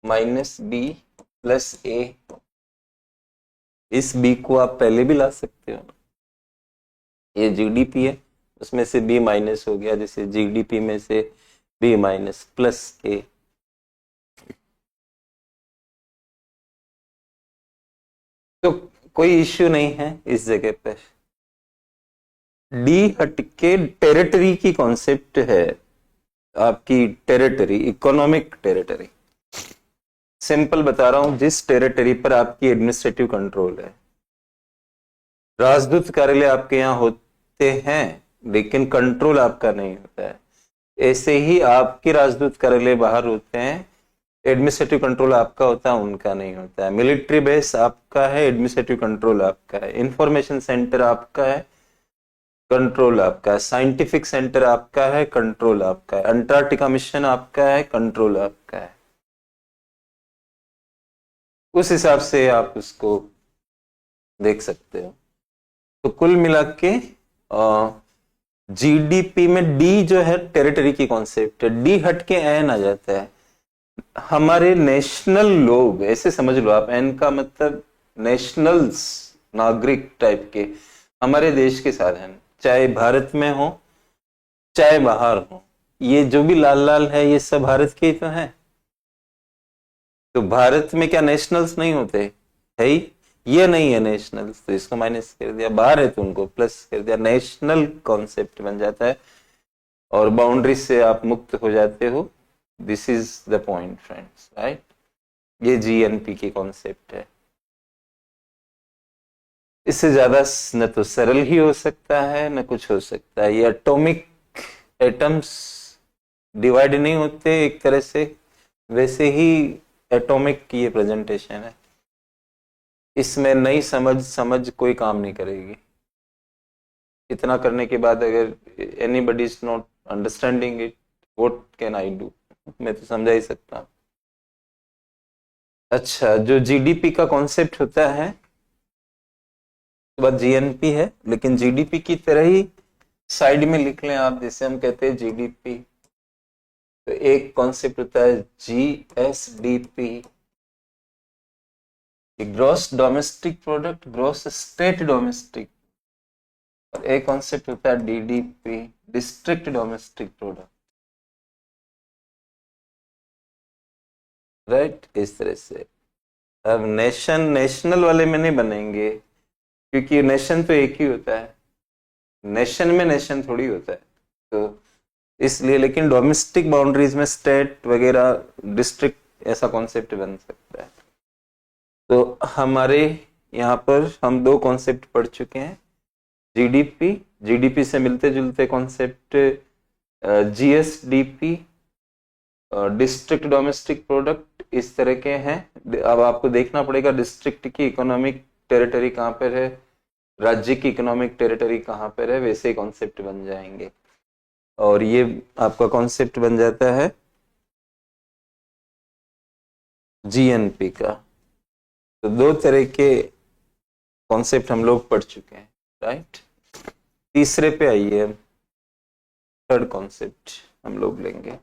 [SPEAKER 1] minus B plus A. इस बी को आप पहले भी ला सकते हो, ये जीडीपी है उसमें से बी माइनस हो गया, जैसे जीडीपी में से बी माइनस प्लस ए। तो कोई इश्यू नहीं है इस जगह पे। डी हटके टेरिटरी की कॉन्सेप्ट है आपकी, टेरिटरी, इकोनॉमिक टेरिटरी। सिंपल बता रहा हूं, जिस टेरिटरी पर आपकी एडमिनिस्ट्रेटिव कंट्रोल है। राजदूत कार्यालय आपके यहाँ होते हैं लेकिन कंट्रोल आपका नहीं होता है। ऐसे ही आपके राजदूत कार्यालय बाहर होते हैं, एडमिनिस्ट्रेटिव कंट्रोल आपका होता है, उनका नहीं होता है। मिलिट्री बेस आपका है, एडमिनिस्ट्रेटिव कंट्रोल आपका है। इंफॉर्मेशन सेंटर आपका है, कंट्रोल आपका है। साइंटिफिक सेंटर आपका है, कंट्रोल आपका है। अंटार्कटिका मिशन आपका है, कंट्रोल आपका है। उस हिसाब से आप उसको देख सकते हो। तो कुल मिला के जीडीपी में डी जो है टेरिटरी की कॉन्सेप्ट है, डी हट के एन आ जाता है। हमारे नेशनल लोग, ऐसे समझ लो आप, एन का मतलब नेशनल्स, नागरिक टाइप के हमारे देश के साधन, चाहे भारत में हो चाहे बाहर हो। ये जो भी लाल लाल है ये सब भारत के ही तो है। तो भारत में क्या नेशनल्स नहीं होते? है ही, ये नहीं है नेशनल्स, तो इसको माइनस कर दिया। बाहर है तो उनको प्लस कर दिया, नेशनल कॉन्सेप्ट बन जाता है और बाउंड्री से आप मुक्त हो जाते हो। This is the point friends, right. ये जीएनपी की कॉन्सेप्ट है। इससे ज्यादा न तो सरल ही हो सकता है न कुछ हो सकता है। ये एटॉमिक एटम्स डिवाइड नहीं होते एक तरह से, वैसे ही एटॉमिक की ये प्रेजेंटेशन है। इसमें नई समझ कोई काम नहीं करेगी। इतना करने के बाद अगर anybody is not understanding it, what can I do? मैं तो समझा ही सकता हूँ। अच्छा, जो जीडीपी का कॉन्सेप्ट होता है, तो बात जीएनपी है, लेकिन जीडीपी की तरह ही साइड में लिख लें आप, जैसे हम कहते हैं जीडीपी, तो एक कॉन्सेप्ट होता है GSDP, gross domestic product, gross state domestic. और एक कॉन्सेप्ट होता है DDP, district domestic product, right. इस तरह से अब नेशनल वाले में नहीं बनेंगे, क्योंकि नेशन तो एक ही होता है, नेशन में नेशन थोड़ी होता है, तो इसलिए। लेकिन डोमेस्टिक बाउंड्रीज में स्टेट वगैरह, डिस्ट्रिक्ट, ऐसा कॉन्सेप्ट बन सकता है। तो हमारे यहाँ पर हम दो कॉन्सेप्ट पढ़ चुके हैं, जीडीपी, जीडीपी से मिलते जुलते concept GSDP, district domestic product, इस तरह के हैं। अब आपको देखना पड़ेगा डिस्ट्रिक्ट की इकोनॉमिक टेरिटरी कहाँ पर है, राज्य की इकोनॉमिक टेरिटरी कहाँ पर है, वैसे कॉन्सेप्ट बन जाएंगे। और ये आपका कॉन्सेप्ट बन जाता है जीएनपी का। तो दो तरह के कॉन्सेप्ट हम लोग पढ़ चुके हैं, राइट। तीसरे पे आइए, थर्ड कॉन्सेप्ट हम लोग लेंगे।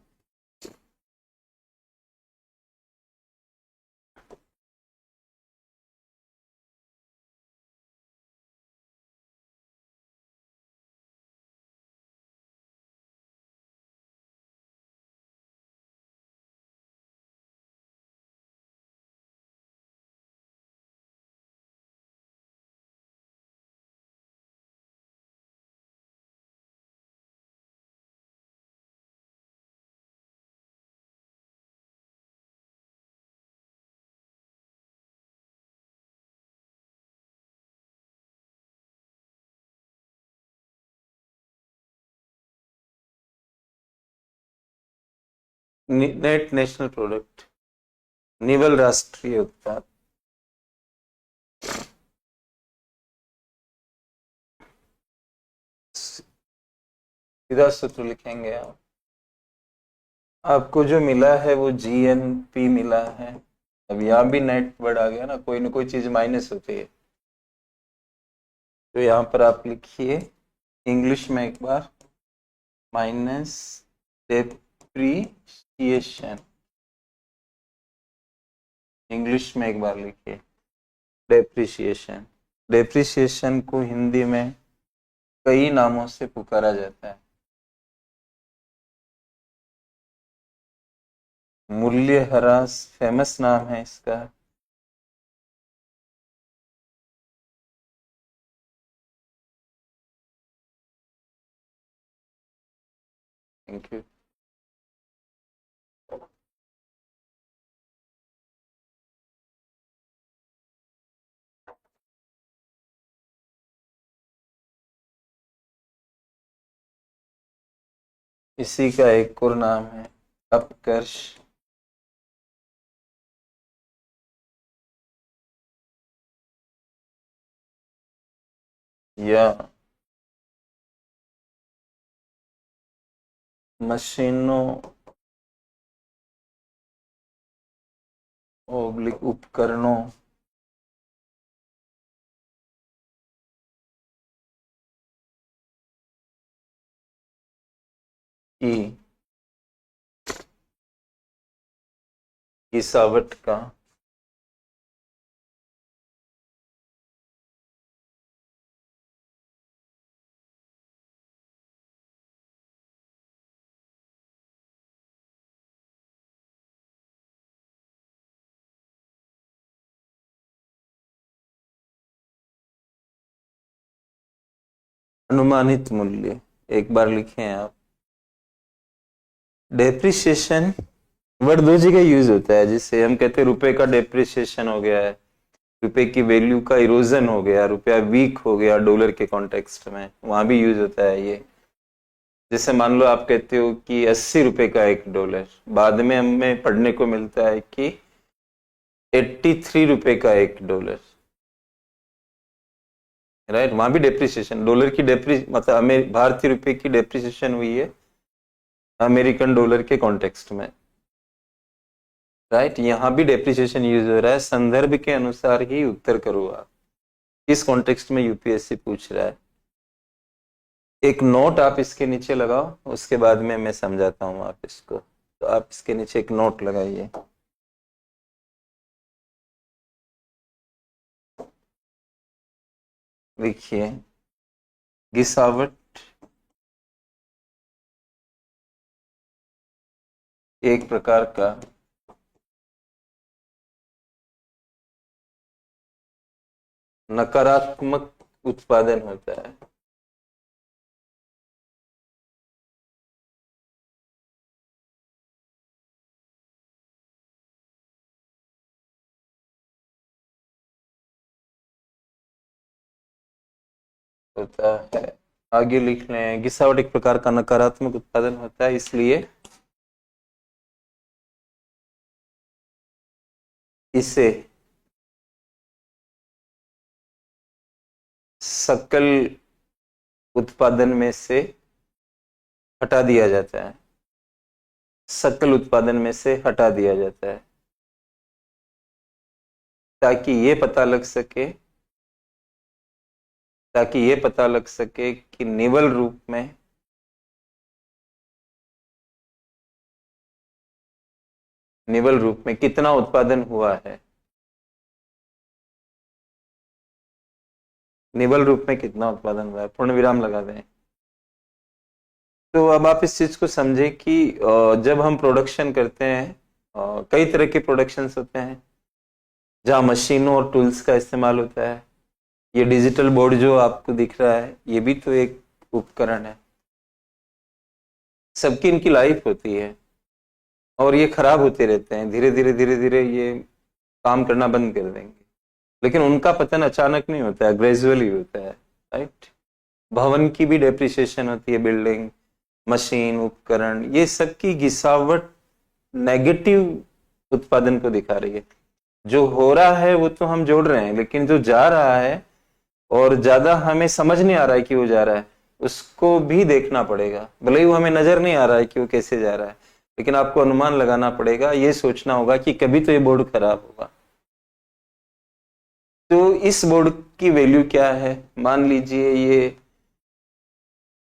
[SPEAKER 1] नेट नेशनल प्रोडक्ट, निवल राष्ट्रीय उत्पाद। सीधा सूत्र लिखेंगे आप, आपको जो मिला है वो जीएनपी मिला है। अब यहाँ भी नेट वर्ड आ गया ना कोई चीज माइनस होती है, तो यहाँ पर आप लिखिए इंग्लिश में एक बार, माइनस डेप्रीशिएशन। इंग्लिश में एक बार लिखिए डेप्रीशिएशन। डेप्रीशिएशन को हिंदी में कई नामों से पुकारा जाता है। मूल्यह्रास फेमस नाम है इसका। Thank you. इसी का एक और नाम है अपकर्ष। या मशीनों उपकरणों की गिरावट का अनुमानित मूल्य। एक बार लिखें आप, डेप्रिसिएशन वर्ड दो जगह यूज होता है, जिससे हम कहते हैं रुपए का डेप्रिसिएशन हो गया है, रुपए की वैल्यू का इरोजन हो गया, रुपया वीक हो गया डॉलर के कॉन्टेक्स्ट में, वहां भी यूज होता है ये। जैसे मान लो आप कहते हो कि 80 रुपए का $1, बाद में हमें पढ़ने को मिलता है कि 83 रुपए का $1, राइट। वहां भी डेप्रिसिएशन, डॉलर की मतलब भारतीय रुपए की डेप्रिसिएशन हुई है अमेरिकन डॉलर के कॉन्टेक्स्ट में, राइट। यहां भी डेप्रिसिएशन यूज हो रहा है, संदर्भ के अनुसार ही उत्तर करो आप, किस कॉन्टेक्स्ट में यूपीएससी पूछ रहा है। एक नोट आप इसके नीचे लगाओ, उसके बाद में मैं समझाता हूं आप इसको। तो आप इसके नीचे एक नोट लगाइए। देखिए, गिसावट एक प्रकार का नकारात्मक उत्पादन होता है। होता है, आगे लिख लें, गिसावट एक प्रकार का नकारात्मक उत्पादन होता है, इसलिए इसे सकल उत्पादन में से हटा दिया जाता है, सकल उत्पादन में से हटा दिया जाता है, ताकि ये पता लग सके, कि निवल रूप में कितना उत्पादन हुआ है, निवल रूप में कितना उत्पादन हुआ है, पूर्ण विराम लगा दें। तो अब आप इस चीज को समझें कि जब हम प्रोडक्शन करते हैं, कई तरह के प्रोडक्शंस होते हैं जहां मशीनों और टूल्स का इस्तेमाल होता है। ये डिजिटल बोर्ड जो आपको दिख रहा है, ये भी तो एक उपकरण है। सबकी इनकी लाइफ होती है और ये खराब होते रहते हैं, धीरे धीरे ये काम करना बंद कर देंगे, लेकिन उनका पतन अचानक नहीं होता है, ग्रेजुअली होता है, राइट। भवन की भी डेप्रिसिएशन होती है, बिल्डिंग, मशीन, उपकरण, ये सब की गिसावट नेगेटिव उत्पादन को दिखा रही है। जो हो रहा है वो तो हम जोड़ रहे हैं, लेकिन जो जा रहा है और ज्यादा हमें समझ नहीं आ रहा है कि वो जा रहा है, उसको भी देखना पड़ेगा। भले ही वो हमें नजर नहीं आ रहा है कि वो कैसे जा रहा है, लेकिन आपको अनुमान लगाना पड़ेगा, ये सोचना होगा कि कभी तो ये बोर्ड खराब होगा। तो इस बोर्ड की वैल्यू क्या है, मान लीजिए ये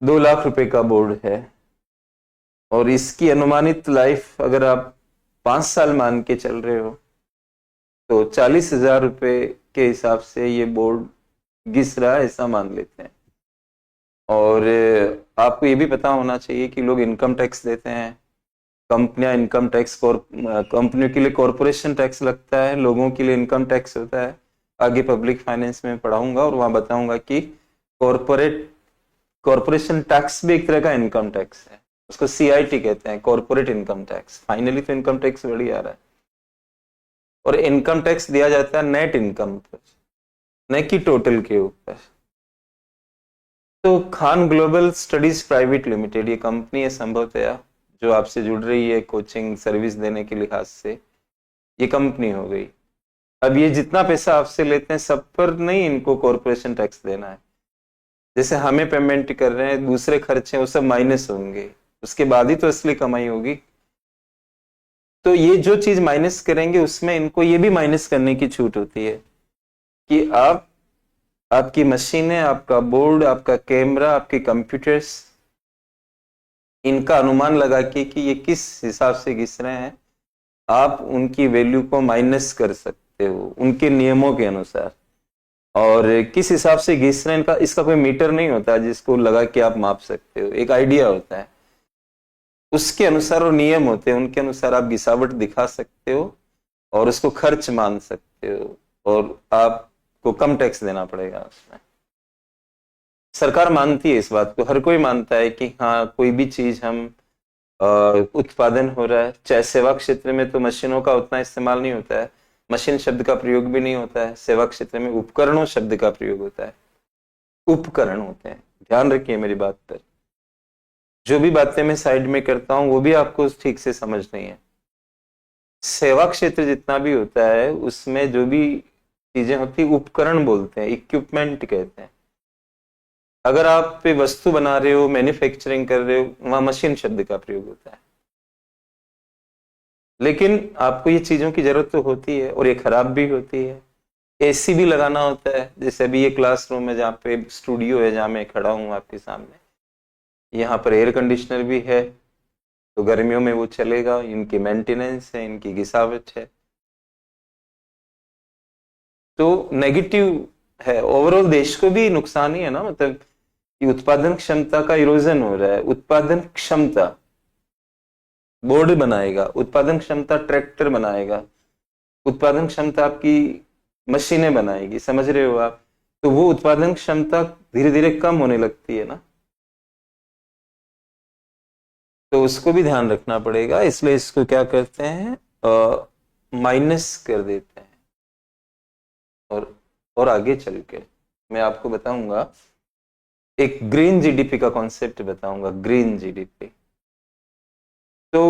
[SPEAKER 1] 2 लाख रुपए का बोर्ड है और इसकी अनुमानित लाइफ अगर आप 5 साल मान के चल रहे हो तो 40,000 रुपए के हिसाब से ये बोर्ड घिस रहा है, ऐसा मान लेते हैं। और आपको ये भी पता होना चाहिए कि लोग इनकम टैक्स देते हैं, कंपनियां इनकम टैक्स, कंपनियों के लिए कॉरपोरेशन टैक्स लगता है, लोगों के लिए इनकम टैक्स होता है। आगे पब्लिक फाइनेंस में पढ़ाऊंगा और वहां बताऊंगा कि कॉरपोरेशन टैक्स भी एक तरह का इनकम टैक्स है, उसको CIT कहते हैं, कॉरपोरेट इनकम टैक्स। फाइनली तो इनकम टैक्स बढ़ी आ रहा है, और इनकम टैक्स दिया जाता है नेट इनकम पर, न कि टोटल के ऊपर। तो Khan global studies private limited ये कंपनी है संभवतया जो आपसे जुड़ रही है कोचिंग सर्विस देने के लिहाज से, ये कंपनी हो गई। अब ये जितना पैसा आपसे लेते हैं सब पर नहीं इनको कॉरपोरेशन टैक्स देना है, जैसे हमें पेमेंट कर रहे हैं, दूसरे खर्चे वो सब माइनस होंगे, उसके बाद ही तो असली कमाई होगी। तो ये जो चीज माइनस करेंगे उसमें इनको ये भी माइनस करने की छूट होती है कि आपकी मशीनें, आपका बोर्ड, आपका कैमरा, आपके कंप्यूटर्स, इनका अनुमान लगा के कि ये किस हिसाब से घिस रहे हैं, आप उनकी वैल्यू को माइनस कर सकते हो उनके नियमों के अनुसार। और किस हिसाब से घिस रहे हैं इनका, इसका कोई मीटर नहीं होता जिसको लगा के आप माप सकते हो, एक आइडिया होता है, उसके अनुसार वो नियम होते हैं, उनके अनुसार आप घिसावट दिखा सकते हो और उसको खर्च मान सकते हो, और आपको कम टैक्स देना पड़ेगा उसमें। सरकार मानती है इस बात को, हर कोई मानता है कि हाँ कोई भी चीज हम उत्पादन हो रहा है। चाहे सेवा क्षेत्र में तो मशीनों का उतना इस्तेमाल नहीं होता है, मशीन शब्द का प्रयोग भी नहीं होता है। सेवा क्षेत्र में उपकरणों शब्द का प्रयोग होता है, उपकरण होते हैं। ध्यान रखिए मेरी बात पर, जो भी बातें मैं साइड में करता हूं वो भी आपको ठीक से समझनी है। सेवा क्षेत्र जितना भी होता है उसमें जो भी चीजें होती है उपकरण बोलते हैं, इक्विपमेंट कहते हैं। अगर आप पे वस्तु बना रहे हो, मैन्युफैक्चरिंग कर रहे हो, वहां मशीन शब्द का प्रयोग होता है। लेकिन आपको ये चीजों की जरूरत तो होती है और ये खराब भी होती है। एसी भी लगाना होता है, जैसे अभी ये क्लासरूम है जहाँ पे स्टूडियो है, जहाँ मैं खड़ा हूँ आपके सामने, यहाँ पर एयर कंडीशनर भी है, तो गर्मियों में वो चलेगा। इनकी मेंटेनेंस है, इनकी घिसावट है, तो नेगेटिव है। ओवरऑल देश को भी नुकसान ही है ना, मतलब कि उत्पादन क्षमता का इरोजन हो रहा है। उत्पादन क्षमता बोर्ड बनाएगा, उत्पादन क्षमता ट्रैक्टर बनाएगा, उत्पादन क्षमता आपकी मशीनें बनाएगी, समझ रहे हो आप? तो वो उत्पादन क्षमता धीरे धीरे कम होने लगती है ना, तो उसको भी ध्यान रखना पड़ेगा। इसलिए इसको क्या करते हैं, माइनस कर देते हैं। और आगे चल के मैं आपको बताऊंगा, एक ग्रीन जीडीपी का कॉन्सेप्ट बताऊंगा, ग्रीन जीडीपी। तो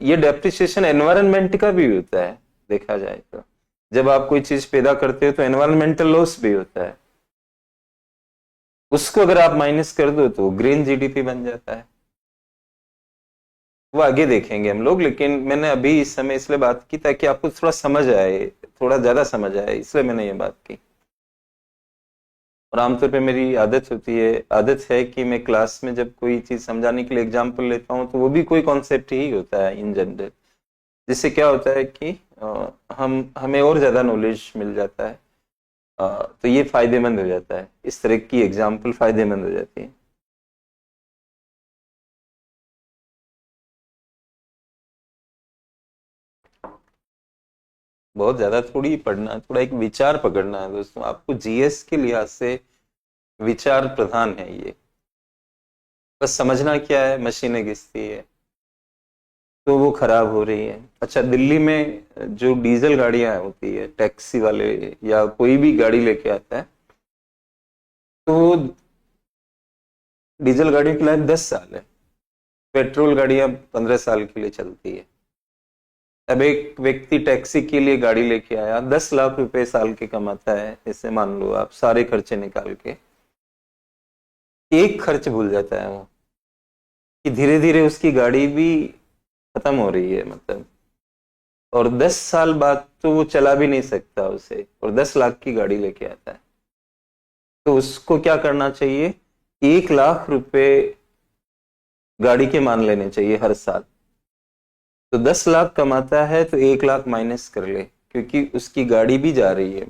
[SPEAKER 1] ये डेप्रिसिएशन एनवायरनमेंट का भी होता है, देखा जाए तो। जब आप कोई चीज पैदा करते हो तो एनवायरमेंटल लॉस भी होता है, उसको अगर आप माइनस कर दो तो ग्रीन जीडीपी बन जाता है। वो आगे देखेंगे हम लोग, लेकिन मैंने अभी इस समय इसलिए बात की ताकि आपको थोड़ा समझ आए, थोड़ा ज्यादा समझ आए, इसलिए मैंने ये बात की। और आमतौर पे मेरी आदत है कि मैं क्लास में जब कोई चीज समझाने के लिए एग्जाम्पल लेता हूँ तो वो भी कोई कॉन्सेप्ट ही होता है इन जनरल, जिससे क्या होता है कि हम हमें और ज्यादा नॉलेज मिल जाता है। तो ये फायदेमंद हो जाता है, इस तरह की एग्जाम्पल फायदेमंद हो जाती है। बहुत ज्यादा थोड़ी पढ़ना है, थोड़ा एक विचार पकड़ना है दोस्तों। आपको जीएस के लिहाज से विचार प्रधान है ये। बस समझना क्या है, मशीनें घिसती है तो वो खराब हो रही है। अच्छा, दिल्ली में जो डीजल गाड़ियां होती है, टैक्सी वाले या कोई भी गाड़ी लेके आता है, तो डीजल गाड़ियों की लाइफ 10 साल है, पेट्रोल गाड़ियां 15 साल के लिए चलती है। अब एक व्यक्ति टैक्सी के लिए गाड़ी लेके आया, 10 लाख रुपए साल के कमाता है, इसे मान लो आप सारे खर्चे निकाल के, एक खर्च भूल जाता है वो, कि धीरे धीरे उसकी गाड़ी भी खत्म हो रही है, मतलब। और 10 साल बाद तो वो चला भी नहीं सकता उसे, और 10 लाख की गाड़ी लेके आता है। तो उसको क्या करना चाहिए, 1 लाख रुपए गाड़ी के मान लेने चाहिए हर साल। तो 10 लाख कमाता है तो 1 लाख माइनस कर ले, क्योंकि उसकी गाड़ी भी जा रही है।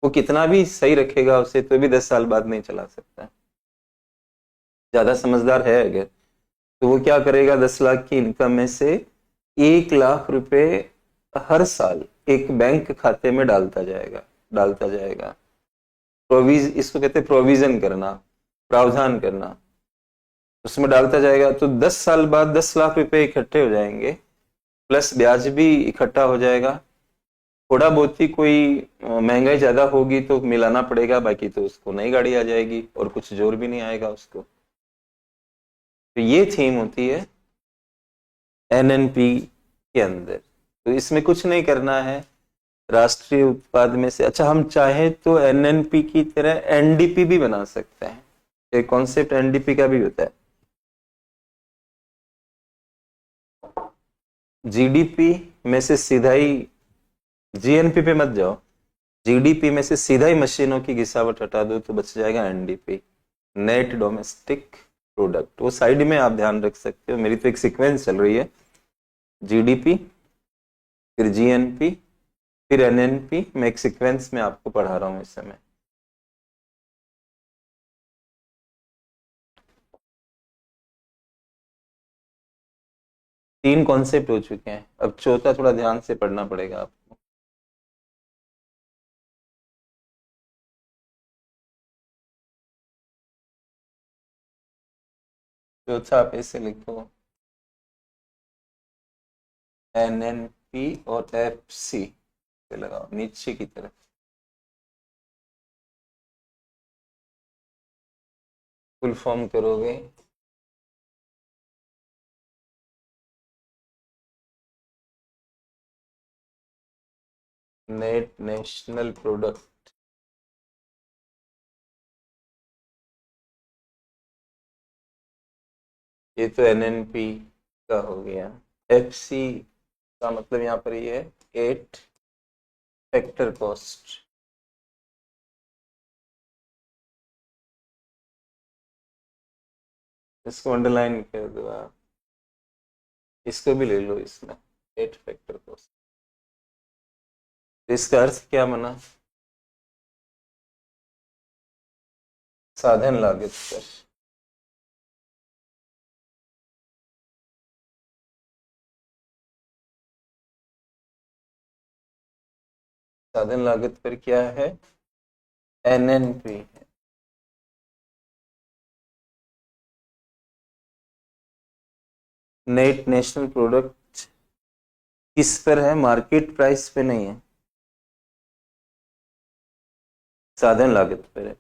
[SPEAKER 1] वो कितना भी सही रखेगा उसे तो भी 10 साल बाद नहीं चला सकता। ज्यादा समझदार है अगर, तो वो क्या करेगा, 10 लाख की इनकम में से 1 लाख रुपए हर साल एक बैंक खाते में डालता जाएगा। इसको कहते हैं प्रोविजन करना, प्रावधान करना। उसमें डालता जाएगा तो 10 साल बाद 10 लाख रुपए इकट्ठे हो जाएंगे, प्लस ब्याज भी इकट्ठा हो जाएगा। थोड़ा बहुत ही कोई महंगाई ज्यादा होगी तो मिलाना पड़ेगा, बाकी तो उसको नई गाड़ी आ जाएगी और कुछ जोर भी नहीं आएगा उसको। तो ये थीम होती है एनएनपी के अंदर। तो इसमें कुछ नहीं करना है, राष्ट्रीय उत्पाद में से, अच्छा हम चाहे तो एनएनपी की तरह एनडीपी भी बना सकते हैं। एक कॉन्सेप्ट एनडीपी का भी होता है। जीडीपी में से सीधा ही, जीएनपी पे मत जाओ, जीडीपी में से सीधा ही मशीनों की घिसावट हटा दो तो बच जाएगा एनडीपी, नेट डोमेस्टिक प्रोडक्ट। वो साइड में आप ध्यान रख सकते हो, मेरी तो एक सीक्वेंस चल रही है, जीडीपी फिर जीएनपी फिर एनएनपी। मैं एक सीक्वेंस में आपको पढ़ा रहा हूं इस समय। 3 कॉन्सेप्ट हो चुके हैं, अब चौथा थोड़ा ध्यान से पढ़ना पड़ेगा आपको। चौथा आप ऐसे लिखो, NNP और FC पे लगाओ नीचे की तरफ। फुल फॉर्म करोगे नेट नेशनल प्रोडक्ट। ये तो NNP का हो गया। FC का मतलब यहाँ पर ये है 8 फैक्टर कॉस्ट। इसको अंडरलाइन कर दो आप, इसको भी ले लो इसमें 8 फैक्टर कॉस्ट। इसका अर्थ क्या बना? साधन लागत पर। साधन लागत पर क्या है? NNP है। नेट नेशनल प्रोडक्ट किस पर है? मार्केट प्राइस पे नहीं है, साधन लागत पर है।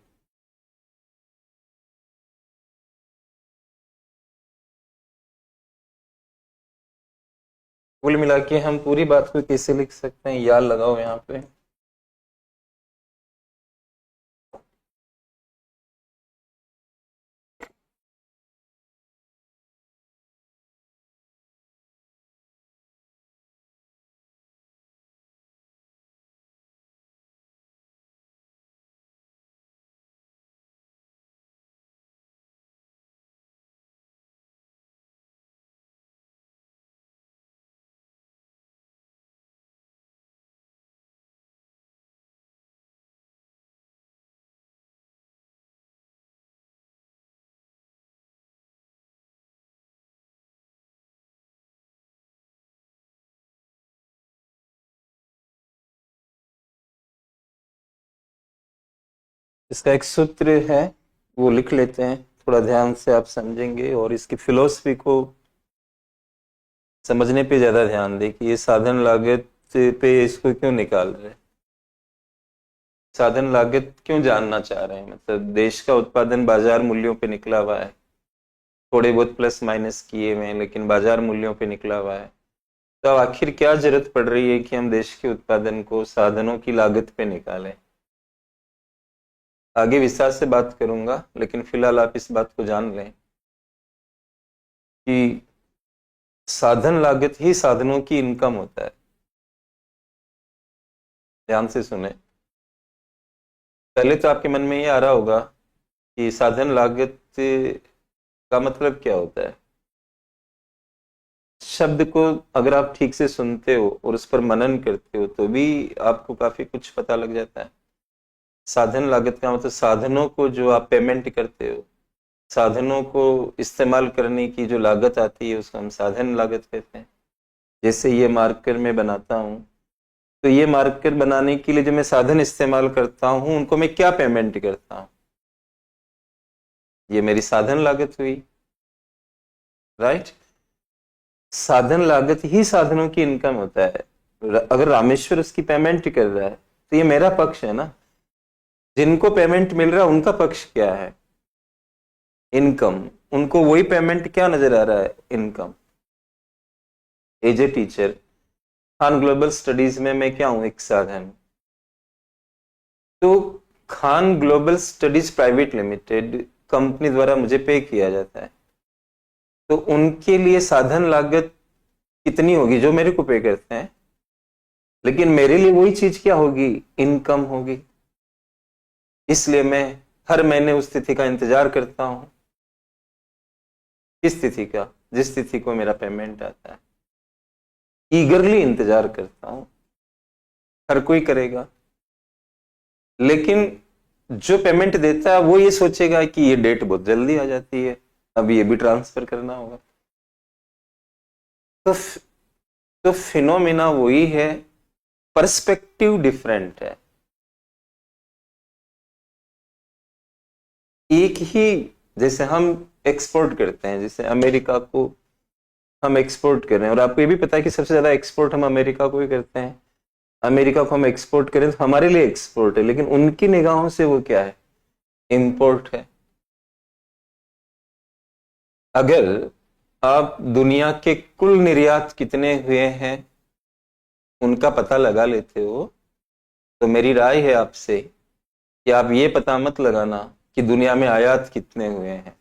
[SPEAKER 1] कुल मिला के हम पूरी बात को कैसे लिख सकते हैं, याद लगाओ यहाँ पे। इसका एक सूत्र है, वो लिख लेते हैं, थोड़ा ध्यान से आप समझेंगे और इसकी फिलोसफी को समझने पे ज्यादा ध्यान दें कि ये साधन लागत पे इसको क्यों निकाल रहे हैं, साधन लागत क्यों जानना चाह रहे हैं। मतलब देश का उत्पादन बाजार मूल्यों पे निकला हुआ है, थोड़े बहुत प्लस माइनस किए हुए हैं, लेकिन बाजार मूल्यों पे निकला हुआ है। तो अब आखिर क्या जरूरत पड़ रही है कि हम देश के उत्पादन को साधनों की लागत पे निकालें? आगे विस्तार से बात करूंगा, लेकिन फिलहाल आप इस बात को जान लें कि साधन लागत ही साधनों की इनकम होता है। ध्यान से सुने। पहले तो आपके मन में ये आ रहा होगा कि साधन लागत का मतलब क्या होता है। शब्द को अगर आप ठीक से सुनते हो और उस पर मनन करते हो तो भी आपको काफी कुछ पता लग जाता है। साधन लागत का मतलब साधनों को जो आप पेमेंट करते हो, साधनों को इस्तेमाल करने की जो लागत आती है उसको हम साधन लागत कहते हैं। जैसे ये मार्कर मैं बनाता हूँ, तो ये मार्कर बनाने के लिए जो मैं साधन इस्तेमाल करता हूँ उनको मैं क्या पेमेंट करता हूँ, ये मेरी साधन लागत हुई। राइट। साधन लागत ही साधनों की इनकम होता है। अगर रामेश्वर उसकी पेमेंट कर रहा है तो ये मेरा पक्ष है ना। जिनको पेमेंट मिल रहा है उनका पक्ष क्या है? इनकम। उनको वही पेमेंट क्या नजर आ रहा है? Income. As a teacher Khan global studies में मैं क्या हूं? एक साधन। तो Khan global studies private limited company द्वारा मुझे पे किया जाता है, तो उनके लिए साधन लागत कितनी होगी? जो मेरे को पे करते हैं, लेकिन मेरे लिए वही चीज क्या होगी? इनकम होगी। इसलिए मैं हर महीने उस तिथि का इंतजार करता हूं। किस तिथि का? जिस तिथि को मेरा पेमेंट आता है। ईगरली इंतजार करता हूं, हर कोई करेगा। लेकिन जो पेमेंट देता है वो ये सोचेगा कि ये डेट बहुत जल्दी आ जाती है, अब ये भी ट्रांसफर करना होगा। तो तो फिनोमिना वही है, पर्सपेक्टिव डिफरेंट है। एक ही, जैसे हम एक्सपोर्ट करते हैं, जैसे अमेरिका को हम एक्सपोर्ट कर रहे हैं, और आपको ये भी पता है कि सबसे ज्यादा एक्सपोर्ट हम अमेरिका को ही करते हैं। अमेरिका को हम एक्सपोर्ट करें तो हमारे लिए एक्सपोर्ट है, लेकिन उनकी निगाहों से वो क्या है, इंपोर्ट है। अगर आप दुनिया के कुल निर्यात कितने हुए हैं उनका पता लगा लेते हो, तो मेरी राय है आपसे कि आप ये पता मत लगाना कि दुनिया में आयात कितने हुए हैं,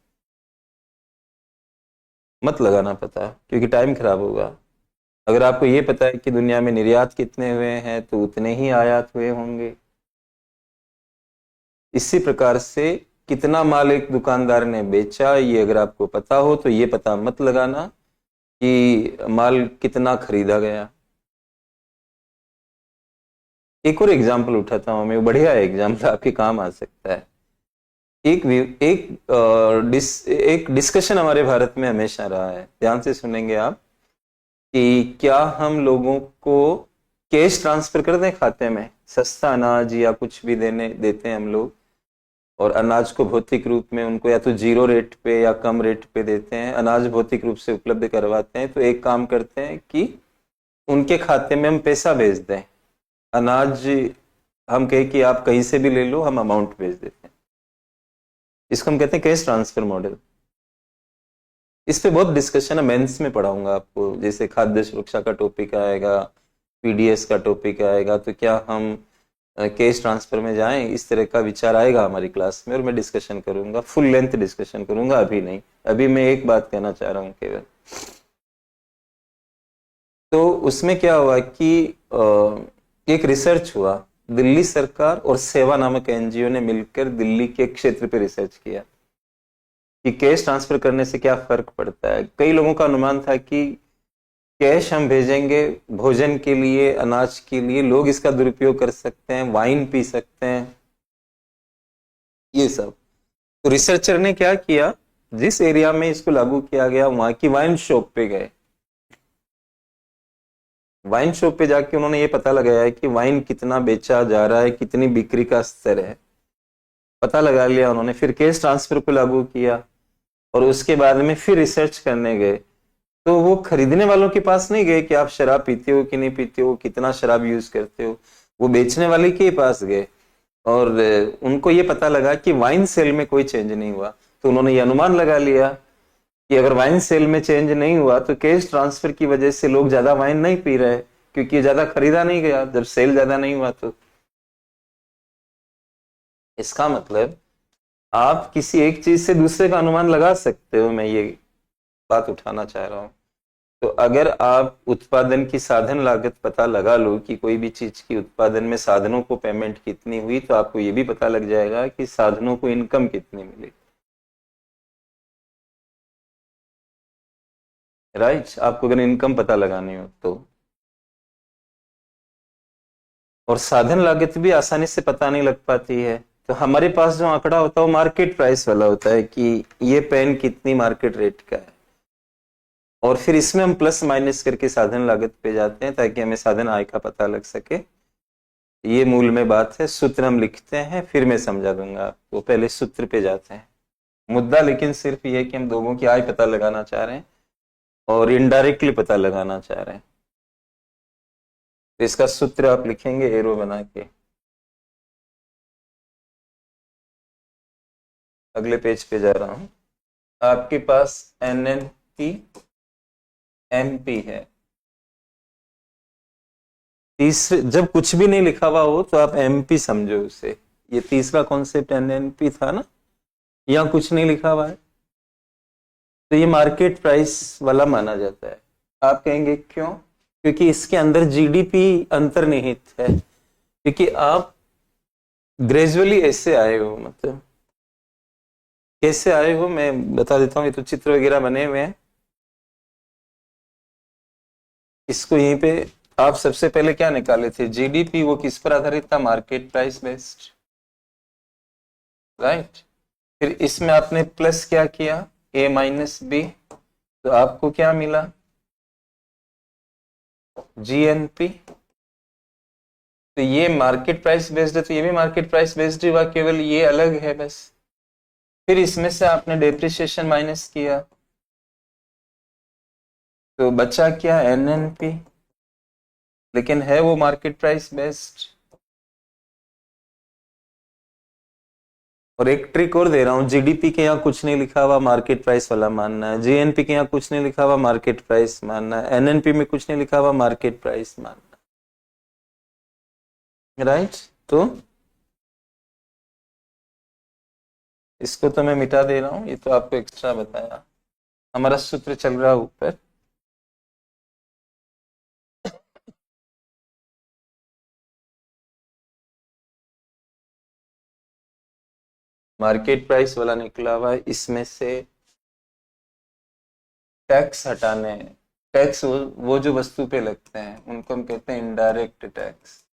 [SPEAKER 1] मत लगाना पता, क्योंकि टाइम खराब होगा। अगर आपको ये पता है कि दुनिया में निर्यात कितने हुए हैं तो उतने ही आयात हुए होंगे। इसी प्रकार से कितना माल एक दुकानदार ने बेचा, ये अगर आपको पता हो तो ये पता मत लगाना कि माल कितना खरीदा गया। एक और एग्जाम्पल उठाता हूं मैं, बढ़िया एग्जाम्पल आपके काम आ सकता है। एक डिस्कशन हमारे भारत में हमेशा रहा है, ध्यान से सुनेंगे आप, कि क्या हम लोगों को कैश ट्रांसफर कर दें खाते में, सस्ता अनाज या कुछ भी देते हैं हम लोग, और अनाज को भौतिक रूप में उनको या तो जीरो रेट पे या कम रेट पे देते हैं, अनाज भौतिक रूप से उपलब्ध करवाते हैं। तो एक काम करते हैं कि उनके खाते में हम पैसा भेज दें, अनाज हम कहें कि आप कहीं से भी ले लो, हम अमाउंट भेज देते हैं। इसको हम कहते हैं कैश ट्रांसफर मॉडल। इस पे बहुत डिस्कशन है, मेंस में पढ़ाऊंगा आपको, जैसे खाद्य सुरक्षा का टॉपिक आएगा, पीडीएस का टॉपिक आएगा, तो क्या हम कैश ट्रांसफर में जाएं, इस तरह का विचार आएगा हमारी क्लास में, और मैं डिस्कशन करूंगा, फुल लेंथ डिस्कशन करूंगा, अभी नहीं। अभी मैं एक बात कहना चाह रहा हूं केवल। तो उसमें क्या हुआ कि एक रिसर्च हुआ, दिल्ली सरकार और सेवा नामक एनजीओ ने मिलकर दिल्ली के क्षेत्र पे रिसर्च किया कि कैश ट्रांसफर करने से क्या फर्क पड़ता है। कई लोगों का अनुमान था कि कैश हम भेजेंगे भोजन के लिए, अनाज के लिए, लोग इसका दुरुपयोग कर सकते हैं, वाइन पी सकते हैं, ये सब। तो रिसर्चर ने क्या किया, जिस एरिया में इसको लागू किया गया वहां की वाइन शॉप पे गए। वाइन शॉप पे जाके उन्होंने ये पता लगाया कि वाइन कितना बेचा जा रहा है, कितनी बिक्री का स्तर है, पता लगा लिया उन्होंने। फिर कैश ट्रांसफर को लागू किया, और उसके बाद में फिर रिसर्च करने गए। तो वो खरीदने वालों के पास नहीं गए कि आप शराब पीते हो कि नहीं पीते हो, कितना शराब यूज करते हो, वो बेचने वाले के पास गए, और उनको ये पता लगा कि वाइन सेल में कोई चेंज नहीं हुआ। तो उन्होंने ये अनुमान लगा लिया कि अगर वाइन सेल में चेंज नहीं हुआ तो कैश ट्रांसफर की वजह से लोग ज्यादा वाइन नहीं पी रहे, क्योंकि ज्यादा खरीदा नहीं गया जब सेल ज्यादा नहीं हुआ। तो इसका मतलब आप किसी एक चीज से दूसरे का अनुमान लगा सकते हो, मैं ये बात उठाना चाह रहा हूं। तो अगर आप उत्पादन की साधन लागत पता लगा लो कि कोई भी चीज की उत्पादन में साधनों को पेमेंट कितनी हुई, तो आपको ये भी पता लग जाएगा कि साधनों को इनकम कितनी मिली। राइट, आपको अगर इनकम पता लगानी हो तो। और साधन लागत भी आसानी से पता नहीं लग पाती है। तो हमारे पास जो आंकड़ा होता है वो मार्केट प्राइस वाला होता है कि ये पेन कितनी मार्केट रेट का है, और फिर इसमें हम प्लस माइनस करके साधन लागत पे जाते हैं ताकि हमें साधन आय का पता लग सके। ये मूल में बात है। सूत्र हम लिखते हैं, फिर मैं समझा दूंगा आपको, पहले सूत्र पे जाते हैं। मुद्दा लेकिन सिर्फ ये है कि हम लोगों की आय पता लगाना चाह रहे हैं और इनडायरेक्टली पता लगाना चाह रहे हैं। तो इसका सूत्र आप लिखेंगे एरो बना के। अगले पेज पे जा रहा हूं। आपके पास एनएनपी एमपी है। तीसरे जब कुछ भी नहीं लिखा हुआ हो तो आप एमपी समझो उसे। ये तीसरा कॉन्सेप्ट एनएनपी था ना, यहाँ कुछ नहीं लिखा हुआ है तो ये मार्केट प्राइस वाला माना जाता है। आप कहेंगे क्यों? क्योंकि इसके अंदर जीडीपी अंतर्निहित है। क्योंकि आप ग्रेजुअली ऐसे आए हो, मतलब कैसे आए हो मैं बता देता हूँ। ये तो चित्र वगैरह बने हुए हैं, इसको यहीं पे आप सबसे पहले क्या निकाले थे, जीडीपी, वो किस पर आधारित था, मार्केट प्राइस बेस्ड, राइट। फिर इसमें आपने प्लस क्या किया, ए माइनस बी, तो आपको क्या मिला, जीएनपी। तो ये मार्केट प्राइस बेस्ड है, तो ये भी मार्केट प्राइस बेस्ड हुआ, केवल ये अलग है बस। फिर इसमें से आपने डेप्रिसिएशन माइनस किया, तो बचा क्या, एनएनपी, लेकिन है वो मार्केट प्राइस बेस्ड। और एक ट्रिक और दे रहा हूँ, जीडीपी के यहाँ कुछ नहीं लिखा हुआ, मार्केट प्राइस वाला मानना है। जीएनपी के यहाँ कुछ नहीं लिखा हुआ, मार्केट प्राइस मानना है। एनएनपी में कुछ नहीं लिखा हुआ, मार्केट प्राइस मानना है। राइट, तो इसको तो मैं मिटा दे रहा हूँ, ये तो आपको एक्स्ट्रा बताया। हमारा सूत्र चल रहा है ऊपर। मार्केट प्राइस वाला निकला हुआ है, इसमें से टैक्स हटाने हैं। टैक्स वो जो वस्तु पे लगते हैं उनको हम कहते हैं इनडायरेक्ट टैक्स।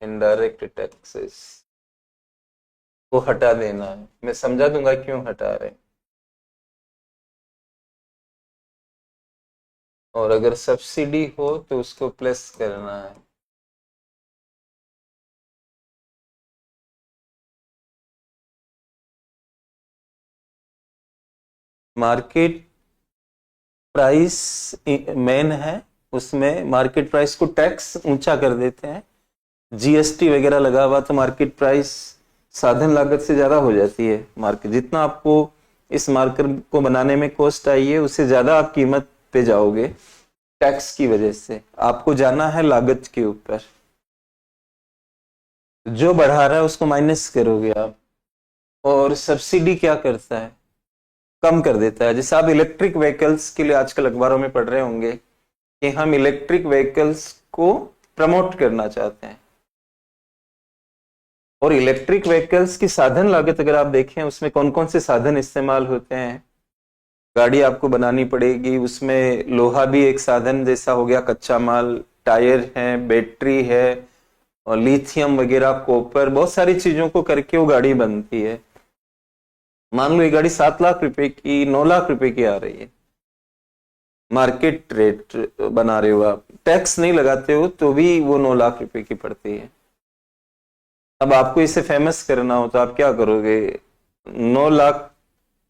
[SPEAKER 1] इनडायरेक्ट टैक्सेस को हटा देना है। मैं समझा दूंगा क्यों हटा रहे हैं। और अगर सब्सिडी हो तो उसको प्लस करना है। मार्केट प्राइस मेन है, उसमें मार्केट प्राइस को टैक्स ऊंचा कर देते हैं। जीएसटी वगैरह लगा हुआ तो मार्केट प्राइस साधन लागत से ज्यादा हो जाती है। मार्केट जितना आपको इस मार्केट को बनाने में कॉस्ट आई है, उससे ज्यादा आप कीमत पे जाओगे टैक्स की वजह से। आपको जाना है लागत के ऊपर, जो बढ़ा रहा है उसको माइनस करोगे आप। और सब्सिडी क्या करता है, कम कर देता है। जैसे आप इलेक्ट्रिक व्हीकल्स के लिए आजकल अखबारों में पढ़ रहे होंगे कि हम इलेक्ट्रिक व्हीकल्स को प्रमोट करना चाहते हैं। और इलेक्ट्रिक व्हीकल्स की साधन लागत अगर आप देखें, उसमें कौन कौन से साधन इस्तेमाल होते हैं। गाड़ी आपको बनानी पड़ेगी, उसमें लोहा भी एक साधन जैसा हो गया, कच्चा माल, टायर है, बैटरी है, और लिथियम वगैरह, कॉपर, बहुत सारी चीजों को करके वो गाड़ी बनती है। मान लो ये गाड़ी 7 लाख रुपए की, 9 लाख रुपए की आ रही है, मार्केट रेट बना रहे हो आप, टैक्स नहीं लगाते हो तो भी वो 9 लाख रुपए की पड़ती है। अब आपको इसे फेमस करना हो तो आप क्या करोगे, 9 लाख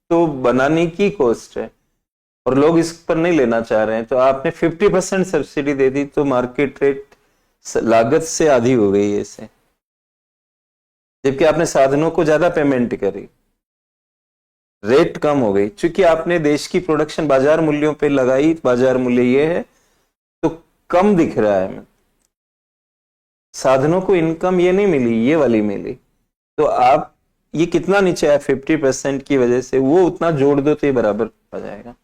[SPEAKER 1] तो बनाने की कॉस्ट है और लोग इस पर नहीं लेना चाह रहे हैं, तो आपने 50% सब्सिडी दे दी तो मार्केट रेट लागत से आधी हो गई है इसे। जबकि आपने साधनों को ज्यादा पेमेंट करी, रेट कम हो गई, क्योंकि आपने देश की प्रोडक्शन बाजार मूल्यों पे लगाई। बाजार मूल्य ये है तो कम दिख रहा है। साधनों को इनकम ये नहीं मिली, ये वाली मिली। तो आप ये कितना नीचे आया, 50% की वजह से, वो उतना जोड़ दो तो ये बराबर आ जाएगा।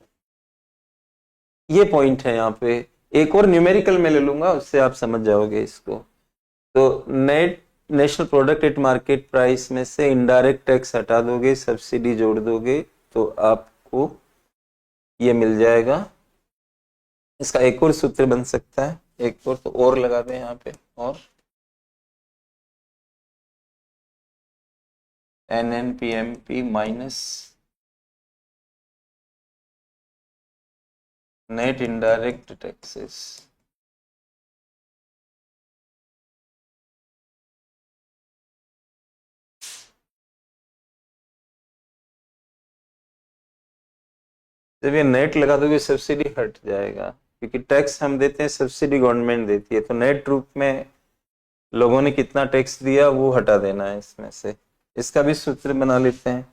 [SPEAKER 1] ये पॉइंट है यहाँ पे। एक और न्यूमेरिकल में ले लूंगा, उससे आप समझ जाओगे इसको। तो net national product at market price में से इनडायरेक्ट टैक्स हटा दोगे, सब्सिडी जोड़ दोगे, तो आपको ये मिल जाएगा। इसका एक और सूत्र बन सकता है, एक और तो और लगा दें यहाँ पे, और NNPMP minus net indirect taxes. जब ये नेट लगा दोगे सब्सिडी हट जाएगा, क्योंकि टैक्स हम देते हैं, सब्सिडी गवर्नमेंट देती है। तो नेट रूप में लोगों ने कितना टैक्स दिया वो हटा देना है इसमें से। इसका भी सूत्र बना लेते हैं।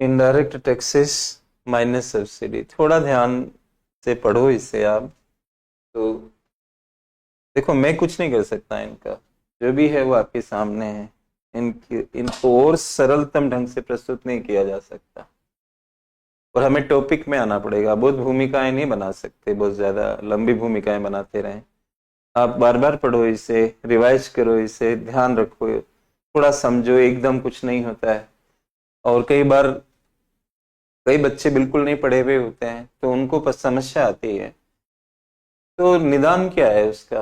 [SPEAKER 1] इनडायरेक्ट टैक्सेस माइनस सब्सिडी, थोड़ा ध्यान से पढ़ो इसे आप। तो देखो, मैं कुछ नहीं कर सकता, इनका जो भी है वो आपके सामने है। इनको और सरलतम ढंग से प्रस्तुत नहीं किया जा सकता, और हमें टॉपिक में आना पड़ेगा। बहुत भूमिकाएं नहीं बना सकते, बहुत ज्यादा लंबी भूमिकाएं बनाते रहें। आप बार बार पढ़ो इसे, रिवाइज करो इसे, ध्यान रखो, थोड़ा समझो, एकदम कुछ नहीं होता है। और कई बार कई बच्चे बिल्कुल नहीं पढ़े हुए होते हैं तो उनको समस्या आती है। तो निदान क्या है उसका?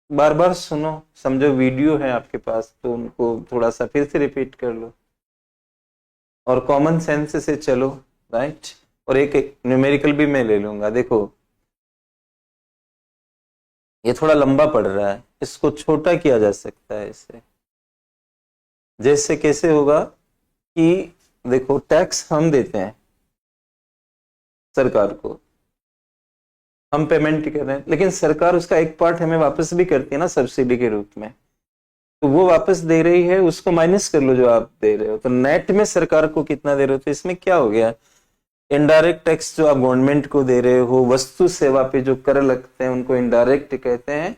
[SPEAKER 1] बार बार सुनो, समझो वीडियो है आपके पास तो उनको थोड़ा सा फिर से रिपीट कर लो और कॉमन सेंस से चलो, राइट। और एक न्यूमेरिकल भी मैं ले लूंगा। देखो ये थोड़ा लंबा पड़ रहा है, इसको छोटा किया जा सकता है इसे। जैसे कैसे होगा कि देखो टैक्स हम देते हैं सरकार को, हम पेमेंट कर रहे हैं, लेकिन सरकार उसका एक पार्ट हमें वापस भी करती है ना सब्सिडी के रूप में। तो वो वापस दे रही है, उसको माइनस कर लो जो आप दे रहे हो, तो नेट में सरकार को कितना दे रहे हो। तो इसमें क्या हो गया, इनडायरेक्ट टैक्स जो आप गवर्नमेंट को दे रहे हो, वस्तु सेवा पे जो कर लगते हैं उनको इनडायरेक्ट कहते हैं।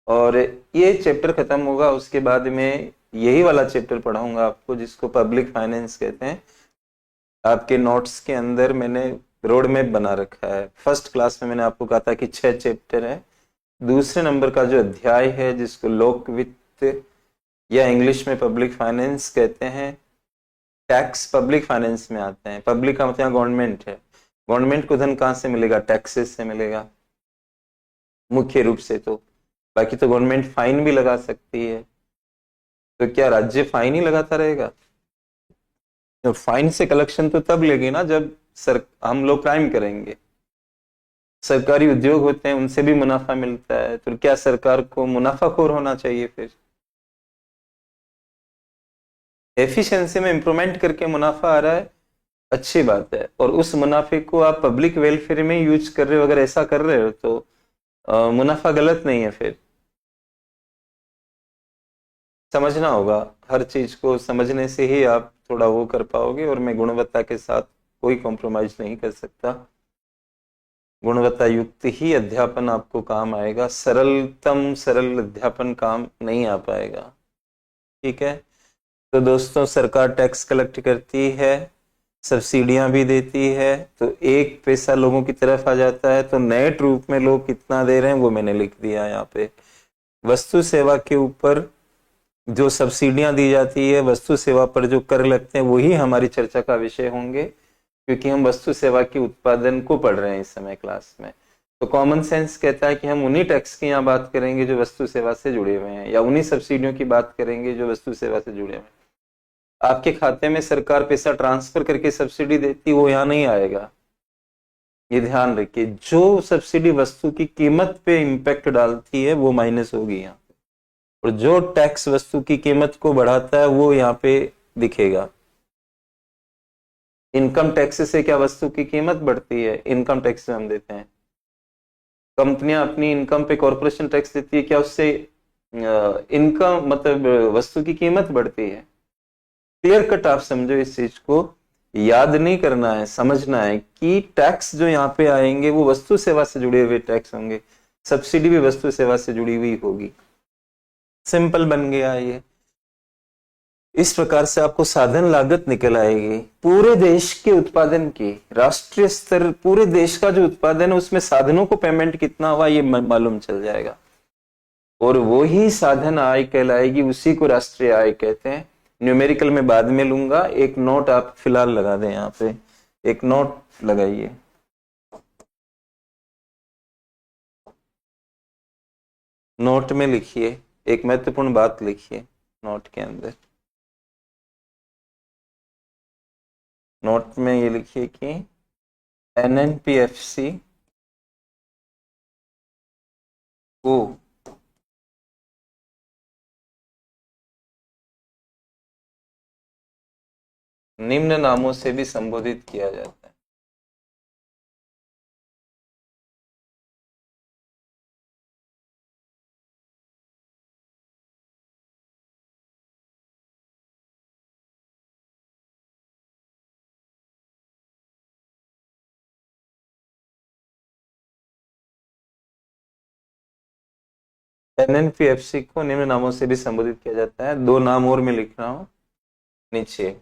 [SPEAKER 1] और ये चैप्टर खत्म होगा, उसके बाद में यही वाला चैप्टर पढ़ाऊंगा आपको जिसको पब्लिक फाइनेंस कहते हैं। आपके नोट्स के अंदर मैंने रोड मैप बना रखा है। फर्स्ट क्लास में मैंने आपको कहा था कि 6 चैप्टर है। दूसरे नंबर का जो अध्याय है जिसको लोक वित्त या इंग्लिश में पब्लिक फाइनेंस कहते हैं, टैक्स पब्लिक फाइनेंस में आते हैं। पब्लिक का मतलब गवर्नमेंट है। गवर्नमेंट को धन कहां से मिलेगा? टैक्सेस से मिलेगा मुख्य रूप से। तो बाकी तो गवर्नमेंट फाइन भी लगा सकती है। तो क्या राज्य फाइन ही लगाता रहेगा? तो फाइन से कलेक्शन तो तब लेगी ना जब हम लोग क्राइम करेंगे। सरकारी उद्योग होते हैं, उनसे भी मुनाफा मिलता है, तो क्या सरकार को मुनाफाखोर होना चाहिए? फिर एफिशिएंसी में इंप्रूवमेंट करके मुनाफा आ रहा है, अच्छी बात है। और उस मुनाफे को आप पब्लिक वेलफेयर में यूज कर रहे हो, अगर ऐसा कर रहे हो तो मुनाफा गलत नहीं है। फिर समझना होगा, हर चीज को समझने से ही आप थोड़ा वो कर पाओगे। और मैं गुणवत्ता के साथ कोई कॉम्प्रोमाइज नहीं कर सकता। गुणवत्ता युक्त ही अध्यापन आपको काम आएगा, सरलतम सरल अध्यापन काम नहीं आ पाएगा। ठीक है। तो दोस्तों सरकार टैक्स कलेक्ट करती है, सब्सिडियां भी देती है, तो एक पैसा लोगों की तरफ आ जाता है। तो नेट रूप में लोग कितना दे रहे हैं वो मैंने लिख दिया यहाँ पे। वस्तु सेवा के ऊपर जो सब्सिडियां दी जाती है, वस्तु सेवा पर जो कर लगते हैं, वही हमारी चर्चा का विषय होंगे, क्योंकि हम वस्तु सेवा के उत्पादन को पढ़ रहे हैं इस समय क्लास में। तो कॉमन सेंस कहता है कि हम उन्हीं टैक्स की यहाँ बात करेंगे जो वस्तु सेवा से जुड़े हुए हैं, या उन्हीं सब्सिडियों की बात करेंगे जो वस्तु सेवा से जुड़े हुए हैं। आपके खाते में सरकार पैसा ट्रांसफर करके सब्सिडी देती, वो यहाँ नहीं आएगा। ये ध्यान रखिए, जो सब्सिडी वस्तु की कीमत पे इंपैक्ट डालती है वो माइनस होगी यहाँ पे, और जो टैक्स वस्तु की कीमत को बढ़ाता है वो यहाँ पे दिखेगा। इनकम टैक्स से क्या वस्तु की कीमत बढ़ती है? इनकम टैक्स हम देते हैं, कंपनियां अपनी इनकम पे कॉर्पोरेशन टैक्स देती है, क्या उससे इनकम मतलब वस्तु की कीमत बढ़ती है? क्लियर कट आप समझो इस चीज को, याद नहीं करना है, समझना है कि टैक्स जो यहाँ पे आएंगे वो वस्तु सेवा से जुड़े हुए टैक्स होंगे, सब्सिडी भी वस्तु सेवा से जुड़ी हुई होगी। सिंपल बन गया ये। इस प्रकार से आपको साधन लागत निकल आएगी पूरे देश के उत्पादन की। राष्ट्रीय स्तर पूरे देश का जो उत्पादन है उसमें साधनों को पेमेंट कितना हुआ ये मालूम चल जाएगा, और वो ही साधन आय कहलाएगी, उसी को राष्ट्रीय आय कहते हैं। न्यूमेरिकल में बाद में लूंगा, एक नोट आप फिलहाल लगा दें यहाँ पे, एक नोट लगाइए। नोट में लिखिए, एक महत्वपूर्ण बात लिखिए नोट के अंदर। नोट में ये लिखिए कि एनएनपीएफसी को निम्न नामों से भी संबोधित किया जाता है। एनएनपीएफसी को निम्न नामों से भी संबोधित किया जाता है। दो नाम और मैं लिख रहा हूं नीचे।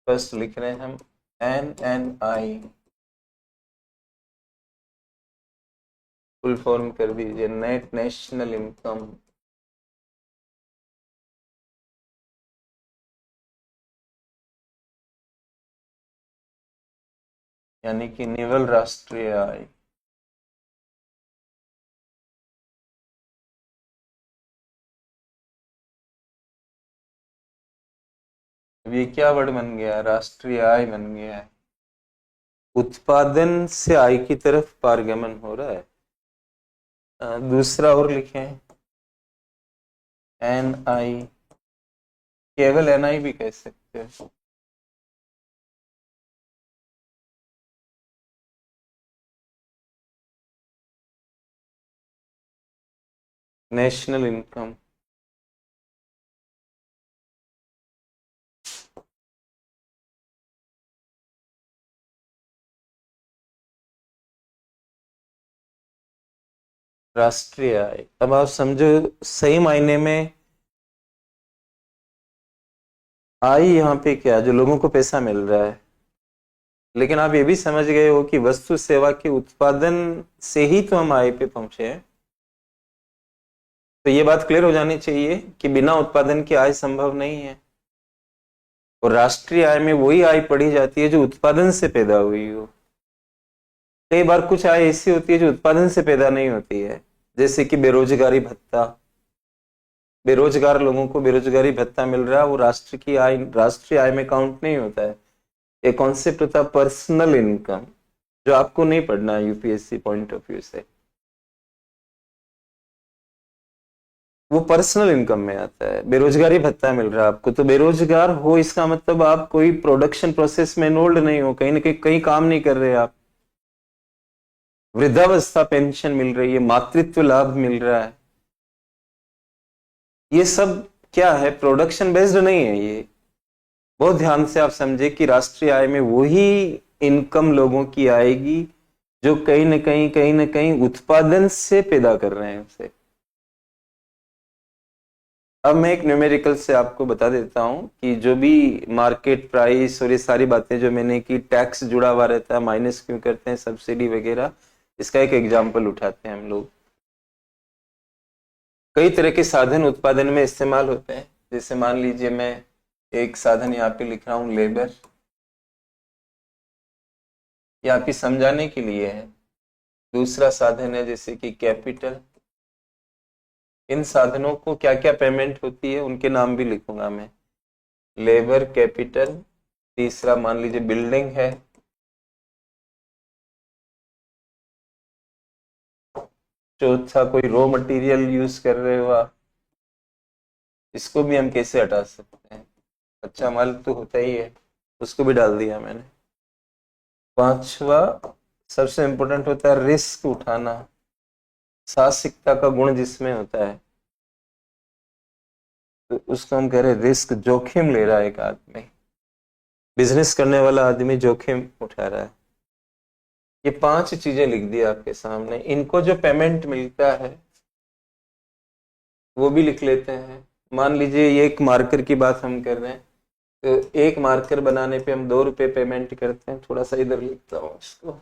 [SPEAKER 1] फर्स्ट लिख रहे हैं हम एनएनआई, फुल फॉर्म कर दीजिए नेट नेशनल इनकम। यानी कि निवल राष्ट्रीय आय। अब ये क्या वर्ड बन गया? राष्ट्रीय आय बन गया है। उत्पादन से आय की तरफ पारगमन हो रहा है। दूसरा और लिखें, एन आई, केवल एन आई भी कह सकते हैं। National income. राष्ट्रीय आय। अब आप समझो, सही मायने में आय यहाँ पे क्या, जो लोगों को पैसा मिल रहा है। लेकिन आप ये भी समझ गए हो कि वस्तु सेवा के उत्पादन से ही तो हम आय पे पहुंचे हैं। तो ये बात क्लियर हो जानी चाहिए कि बिना उत्पादन की आय संभव नहीं है। और राष्ट्रीय आय में वही आय पढ़ी जाती है जो उत्पादन से पैदा हुई हो। कई बार कुछ आय ऐसी होती है जो उत्पादन से पैदा नहीं होती है, जैसे कि बेरोजगारी भत्ता। बेरोजगार लोगों को बेरोजगारी भत्ता मिल रहा है, वो राष्ट्र की आय, राष्ट्रीय आय में काउंट नहीं होता है। एक कॉन्सेप्ट होता है पर्सनल इनकम, जो आपको नहीं पढ़ना है यूपीएससी पॉइंट ऑफ व्यू से। वो पर्सनल इनकम में आता है। बेरोजगारी भत्ता मिल रहा है आपको, तो बेरोजगार हो इसका मतलब आप कोई प्रोडक्शन प्रोसेस में इन्वॉल्व नहीं हो, कहीं ना कहीं काम नहीं कर रहे आप। वृद्धावस्था पेंशन मिल रही है, मातृत्व लाभ मिल रहा है, ये सब क्या है? प्रोडक्शन बेस्ड नहीं है ये। बहुत ध्यान से आप समझे कि राष्ट्रीय आय में वही इनकम लोगों की आएगी जो कहीं ना कहीं उत्पादन से पैदा कर रहे हैं उसे। अब मैं एक न्यूमेरिकल से आपको बता देता हूं कि जो भी मार्केट प्राइस और ये सारी बातें जो मैंने की, टैक्स जुड़ा हुआ रहता है, माइनस क्यों करते हैं, सब्सिडी वगैरह, इसका एक एग्जाम्पल उठाते हैं हम लोग। कई तरह के साधन उत्पादन में इस्तेमाल होते हैं। जैसे मान लीजिए मैं एक साधन यहाँ पे लिख रहा हूँ, लेबर। ये आपकी समझाने के लिए है। दूसरा साधन है जैसे कि कैपिटल। इन साधनों को क्या क्या पेमेंट होती है उनके नाम भी लिखूंगा मैं, लेबर, कैपिटल। तीसरा मान लीजिए बिल्डिंग है। चौथा कोई रॉ मटेरियल यूज कर रहे हो आप, इसको भी हम कैसे हटा सकते हैं? कच्चा माल तो होता ही है, उसको भी डाल दिया मैंने। पांचवा सबसे इंपॉर्टेंट होता है रिस्क उठाना, साहसिकता का गुण जिसमें होता है, तो उसको हम कह रहे हैं रिस्क। जोखिम ले रहा है एक आदमी, बिजनेस करने वाला आदमी जोखिम उठा रहा है। ये पांच चीजें लिख दी आपके सामने। इनको जो पेमेंट मिलता है वो भी लिख लेते हैं। मान लीजिए ये एक मार्कर की बात हम कर रहे हैं, तो एक मार्कर बनाने पे हम 2 रुपए पेमेंट करते हैं। थोड़ा सा इधर लिखता हूँ इसको।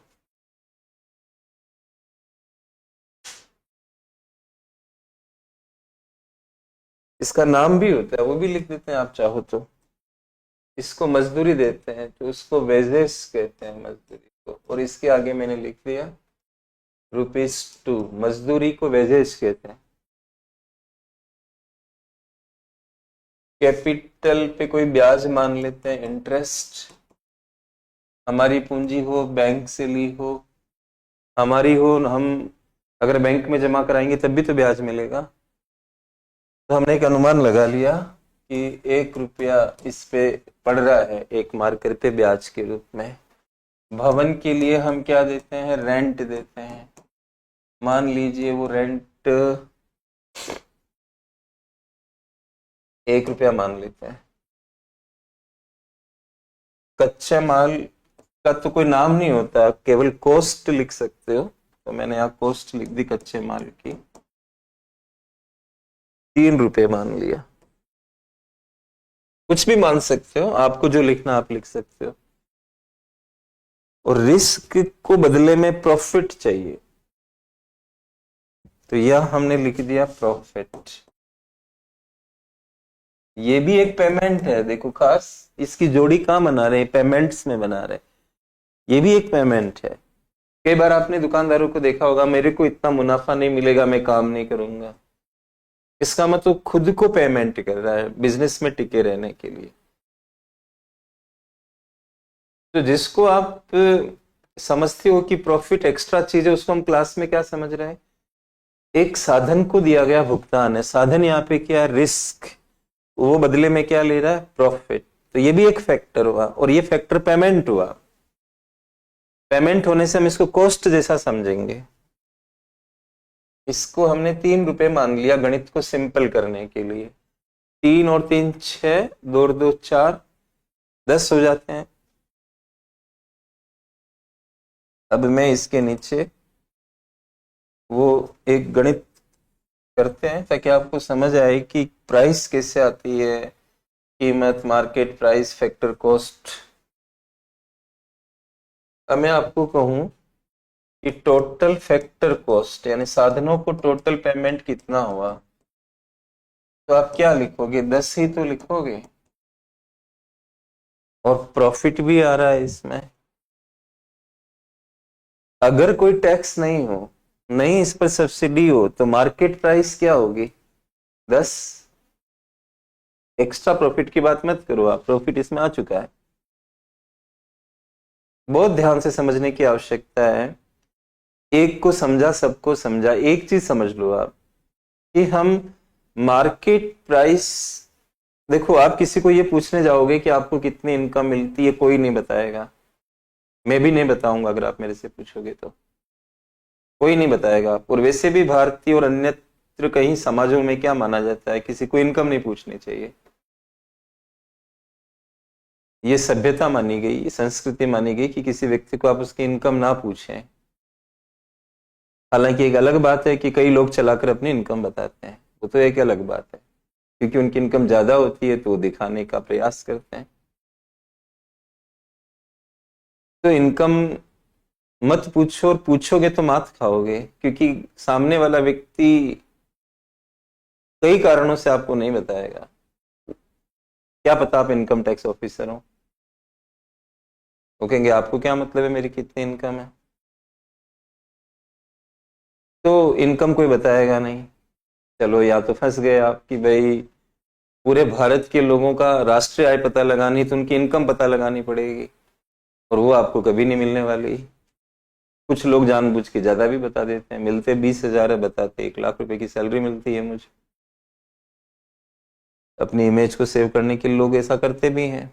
[SPEAKER 1] इसका नाम भी होता है, वो भी लिख देते हैं आप चाहो तो। इसको मजदूरी देते हैं, तो उसको वेजेस कहते हैं मजदूरी को। और इसके आगे मैंने लिख दिया ₹2, मजदूरी को वेजेस कहते हैं। कैपिटल पे कोई ब्याज मान लेते हैं, इंटरेस्ट। हमारी पूंजी हो, बैंक से ली हो, हमारी हो, हम अगर बैंक में जमा कराएंगे तब भी तो ब्याज मिलेगा। तो हमने एक अनुमान लगा लिया कि 1 रुपया इस पे पड़ रहा है एक मार्कर पे ब्याज के रूप में। भवन के लिए हम क्या देते हैं? रेंट देते हैं। मान लीजिए वो रेंट 1 रुपया मान लेते हैं। कच्चे माल का तो कोई नाम नहीं होता, केवल कॉस्ट लिख सकते हो। तो मैंने यहाँ कॉस्ट लिख दी कच्चे माल की, 3 रुपये मान लिया। कुछ भी मान सकते हो, आपको जो लिखना आप लिख सकते हो। और रिस्क को बदले में प्रॉफिट चाहिए, तो यह हमने लिख दिया प्रॉफिट। ये भी एक पेमेंट है, देखो खास इसकी जोड़ी कहां बना रहे हैं? पेमेंट्स में बना रहे हैं। ये भी एक पेमेंट है। कई बार आपने दुकानदारों को देखा होगा, मेरे को इतना मुनाफा नहीं मिलेगा, मैं काम नहीं करूंगा। इसका मतलब खुद को पेमेंट कर रहा है बिजनेस में टिके रहने के लिए। तो जिसको आप समझते हो कि प्रॉफिट एक्स्ट्रा चीज है, उसको हम क्लास में क्या समझ रहे हैं? एक साधन को दिया गया भुगतान है। साधन यहाँ पे क्या है? रिस्क। वो बदले में क्या ले रहा है? प्रॉफिट। तो ये भी एक फैक्टर हुआ, और ये फैक्टर पेमेंट हुआ। पेमेंट होने से हम इसको कॉस्ट जैसा समझेंगे। इसको हमने 3 रुपए मान लिया गणित को सिंपल करने के लिए। 3 और 3 6, 2 और 2 4, 10 हो जाते हैं। अब मैं इसके नीचे वो एक गणित करते हैं ताकि आपको समझ आए कि प्राइस कैसे आती है, कीमत, मार्केट प्राइस, फैक्टर कॉस्ट। अब मैं आपको कहूं कि टोटल फैक्टर कॉस्ट यानी साधनों को टोटल पेमेंट कितना हुआ, तो आप क्या लिखोगे? 10 ही तो लिखोगे। और प्रॉफिट भी आ रहा है इसमें। अगर कोई टैक्स नहीं हो, नहीं इस पर सब्सिडी हो, तो मार्केट प्राइस क्या होगी? 10। एक्स्ट्रा प्रॉफिट की बात मत करो आप, प्रॉफिट इसमें आ चुका है। बहुत ध्यान से समझने की आवश्यकता है। एक को समझा सबको समझा। एक चीज समझ लो आप कि हम मार्केट प्राइस, देखो आप किसी को ये पूछने जाओगे कि आपको कितनी इनकम मिलती है, कोई नहीं बताएगा। मैं भी नहीं बताऊंगा अगर आप मेरे से पूछोगे तो। कोई नहीं बताएगा। और वैसे भी भारतीय और अन्यत्र कहीं समाजों में क्या माना जाता है? किसी को इनकम नहीं पूछनी चाहिए। ये सभ्यता मानी गई, ये संस्कृति मानी गई कि किसी व्यक्ति को आप उसकी इनकम ना पूछें। हालांकि एक अलग बात है कि कई लोग चलाकर अपनी इनकम बताते हैं, वो तो एक अलग बात है, क्योंकि उनकी इनकम ज्यादा होती है तो वो दिखाने का प्रयास करते हैं। तो इनकम मत पूछो, और पूछोगे तो मात खाओगे, क्योंकि सामने वाला व्यक्ति कई कारणों से आपको नहीं बताएगा। क्या पता आप इनकम टैक्स ऑफिसर हो, वो कहेंगे आपको क्या मतलब है मेरी कितनी इनकम है? तो इनकम कोई बताएगा नहीं। चलो, या तो फंस गए आप कि भाई पूरे भारत के लोगों का राष्ट्रीय आय पता लगानी, तो उनकी इनकम पता लगानी पड़ेगी, और वो आपको कभी नहीं मिलने वाली। कुछ लोग जानबूझ के ज्यादा भी बता देते हैं, मिलते 20,000 है, बताते 1,00,000 रुपए की सैलरी मिलती है मुझे। अपनी इमेज को सेव करने के लिए लोग ऐसा करते भी हैं।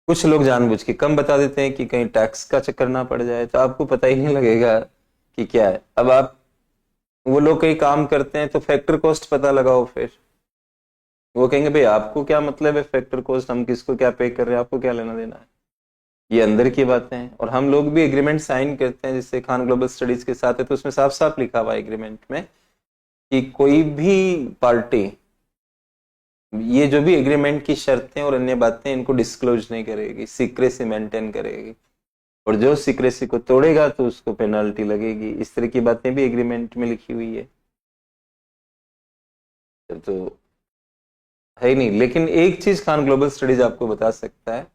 [SPEAKER 1] कुछ लोग जानबूझ के कम बता देते हैं कि कहीं टैक्स का चक्कर ना पड़ जाए, तो आपको पता ही नहीं लगेगा कि क्या है। अब आप, वो लोग कई काम करते हैं तो फैक्टर कॉस्ट पता लगाओ, फिर वो कहेंगे भाई आपको क्या मतलब है फैक्टर कॉस्ट, हम किसको क्या पे कर रहे हैं, आपको क्या लेना देना है? ये अंदर की बातें हैं। और हम लोग भी एग्रीमेंट साइन करते हैं, जिससे खान ग्लोबल स्टडीज के साथ है, तो उसमें साफ साफ लिखा हुआ है एग्रीमेंट में कि कोई भी पार्टी ये जो भी एग्रीमेंट की शर्तें और अन्य बातें, इनको डिस्क्लोज नहीं करेगी, सीक्रेसी मेंटेन करेगी। और जो सीक्रेसी को तोड़ेगा तो उसको पेनल्टी लगेगी। इस तरह की बातें भी एग्रीमेंट में लिखी हुई है। तो है ही नहीं। लेकिन एक चीज खान ग्लोबल स्टडीज आपको बता सकता है।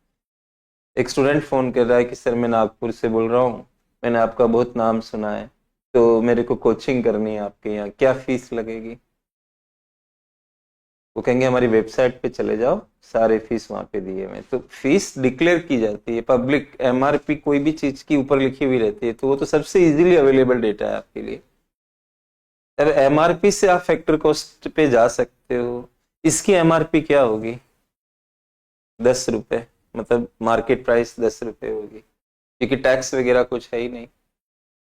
[SPEAKER 1] एक स्टूडेंट फोन कर रहा है कि सर मैं नागपुर से बोल रहा हूँ, मैंने आपका बहुत नाम सुना है, तो मेरे को कोचिंग करनी है आपके यहाँ, क्या फीस लगेगी? वो कहेंगे हमारी वेबसाइट पे चले जाओ, सारे फीस वहां पे दिए हुए। तो फीस डिक्लेयर की जाती है, पब्लिक एमआरपी कोई भी चीज की ऊपर लिखी हुई रहती है, तो वो तो सबसे इजीली अवेलेबल डेटा है आपके लिए। अब एमआरपी से आप फैक्टर कॉस्ट पे जा सकते हो। इसकी एमआरपी क्या होगी? 10 रुपए, मतलब मार्केट प्राइस 10 रुपए होगी, क्योंकि टैक्स वगैरह कुछ है ही नहीं।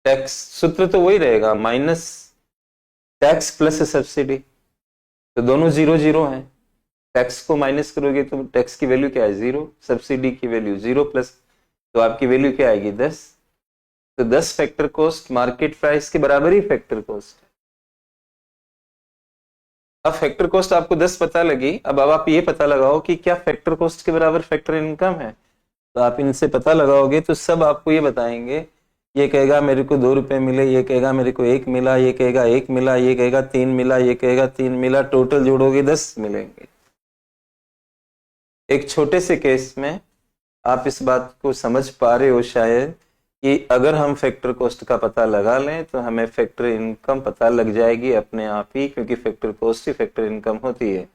[SPEAKER 1] टैक्स सूत्र तो वही रहेगा, माइनस टैक्स प्लस सब्सिडी, तो दोनों 0 0 हैं। टैक्स को माइनस करोगे तो टैक्स की वैल्यू क्या है? 0। सब्सिडी की वैल्यू 0 प्लस, तो आपकी वैल्यू क्या आएगी? 10। तो 10 फैक्टर कॉस्ट मार्केट प्राइस के बराबर ही फैक्टर कॉस्ट है। अब फैक्टर कॉस्ट आपको 10 पता लगी। अब आप ये पता लगाओ कि क्या फैक्टर कॉस्ट के बराबर फैक्टर इनकम है। तो आप इनसे पता लगाओगे तो सब आपको ये बताएंगे। ये कहेगा मेरे को 2 रुपए मिले, ये कहेगा मेरे को 1 मिला, ये कहेगा 1 मिला, ये कहेगा 3 मिला, ये कहेगा 3 मिला, टोटल जोड़ोगे 10 मिलेंगे। एक छोटे से केस में आप इस बात को समझ पा रहे हो शायद कि अगर हम फैक्टर कॉस्ट का पता लगा लें तो हमें फैक्टर इनकम पता लग जाएगी अपने आप ही, क्योंकि फैक्टर कॉस्ट ही फैक्टर इनकम होती है।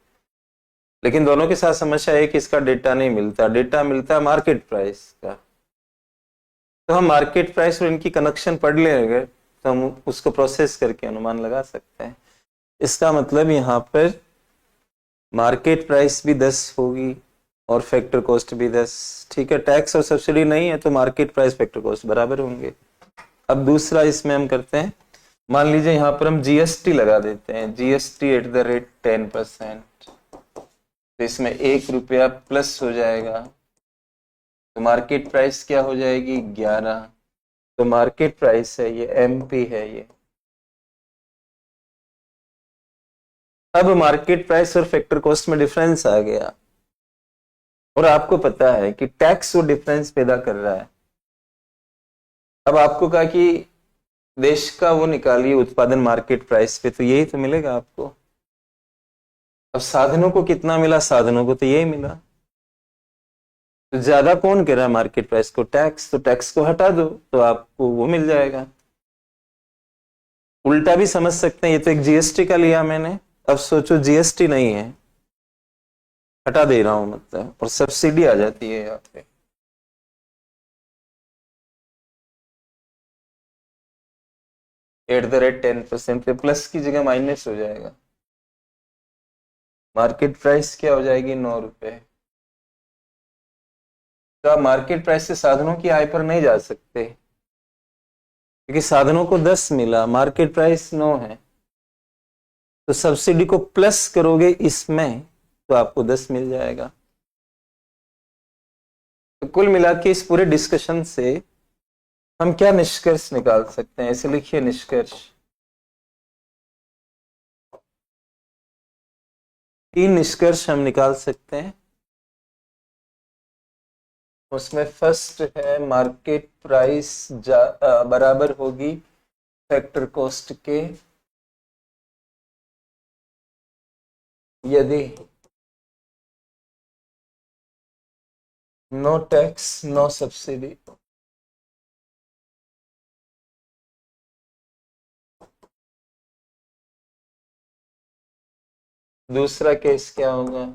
[SPEAKER 1] लेकिन दोनों के साथ समस्या है कि इसका डेटा नहीं मिलता, डेटा मिलता है मार्केट प्राइस का। तो हम मार्केट प्राइस और इनकी कनेक्शन पढ़ लेंगे तो हम उसको प्रोसेस करके अनुमान लगा सकते हैं। इसका मतलब यहाँ पर मार्केट प्राइस भी 10 होगी और फैक्टर कॉस्ट भी 10। ठीक है, टैक्स और सब्सिडी नहीं है तो मार्केट प्राइस फैक्टर कॉस्ट बराबर होंगे। अब दूसरा इसमें हम करते हैं, मान लीजिए यहाँ पर हम जीएसटी लगा देते हैं, जीएसटी एट द रेट 10%, तो इसमें 1 रुपया प्लस हो जाएगा, तो मार्केट प्राइस क्या हो जाएगी 11। तो मार्केट प्राइस है ये, एमपी है ये। अब मार्केट प्राइस और फैक्टर कॉस्ट में डिफरेंस आ गया और आपको पता है कि टैक्स वो डिफरेंस पैदा कर रहा है। अब आपको कहा कि देश का वो निकालिए उत्पादन मार्केट प्राइस पे, तो यही तो मिलेगा आपको। अब साधनों को कितना मिला, साधनों को तो यही मिला। तो ज्यादा कौन कह रहा है मार्केट प्राइस को, टैक्स, तो टैक्स को हटा दो तो आपको वो मिल जाएगा। उल्टा भी समझ सकते हैं, ये तो एक जीएसटी का लिया मैंने, अब सोचो जीएसटी नहीं है, हटा दे रहा हूं मतलब, और सब्सिडी आ जाती है यहाँ पे। एट द रेट 10% पे प्लस की जगह माइनस हो जाएगा, मार्केट प्राइस क्या हो जाएगी 9 रुपए। तो आप मार्केट प्राइस से साधनों की आय पर नहीं जा सकते क्योंकि साधनों को 10 मिला, मार्केट प्राइस 9 है, तो सब्सिडी को प्लस करोगे इसमें तो आपको 10 मिल जाएगा। तो कुल मिला के इस पूरे डिस्कशन से हम क्या निष्कर्ष निकाल सकते हैं, ऐसे लिखिए निष्कर्ष। 3 निष्कर्ष हम निकाल सकते हैं। उसमें फर्स्ट है मार्केट प्राइस बराबर होगी फैक्टर कॉस्ट के यदि नो टैक्स नो सब्सिडी। दूसरा केस क्या होगा,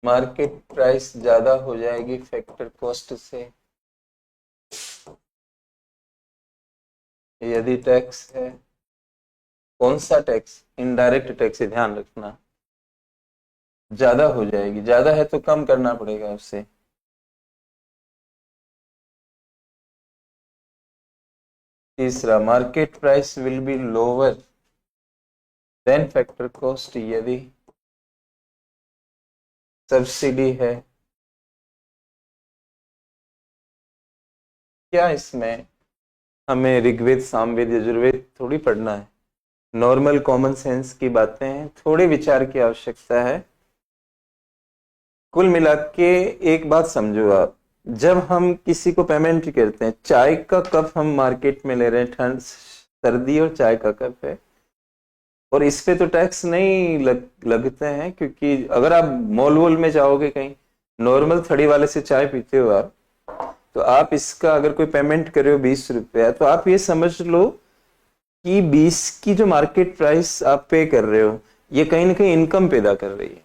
[SPEAKER 1] मार्केट प्राइस ज्यादा हो जाएगी फैक्टर कॉस्ट से यदि टैक्स है, कौन सा टैक्स, इनडायरेक्ट टैक्स है, ध्यान रखना, ज्यादा हो जाएगी, ज्यादा है तो कम करना पड़ेगा उससे। तीसरा, market price will be lower than factor cost यदि सब्सिडी है। क्या इसमें हमें ऋग्वेद सामवेद यजुर्वेद थोड़ी पढ़ना है, नॉर्मल कॉमन सेंस की बातें हैं, थोड़े विचार की आवश्यकता है। कुल मिला के एक बात समझो आप, जब हम किसी को पेमेंट करते हैं, चाय का कप हम मार्केट में ले रहे हैं, ठंड सर्दी और चाय का कप है, और इस पे तो टैक्स नहीं लगते हैं, क्योंकि अगर आप मॉल वॉल में जाओगे कहीं, नॉर्मल थड़ी वाले से चाय पीते हो आप, तो आप इसका अगर कोई पेमेंट कर रहे हो 20 रुपया, तो आप ये समझ लो कि 20 की जो मार्केट प्राइस आप पे कर रहे हो, ये कहीं ना कहीं इनकम पैदा कर रही है।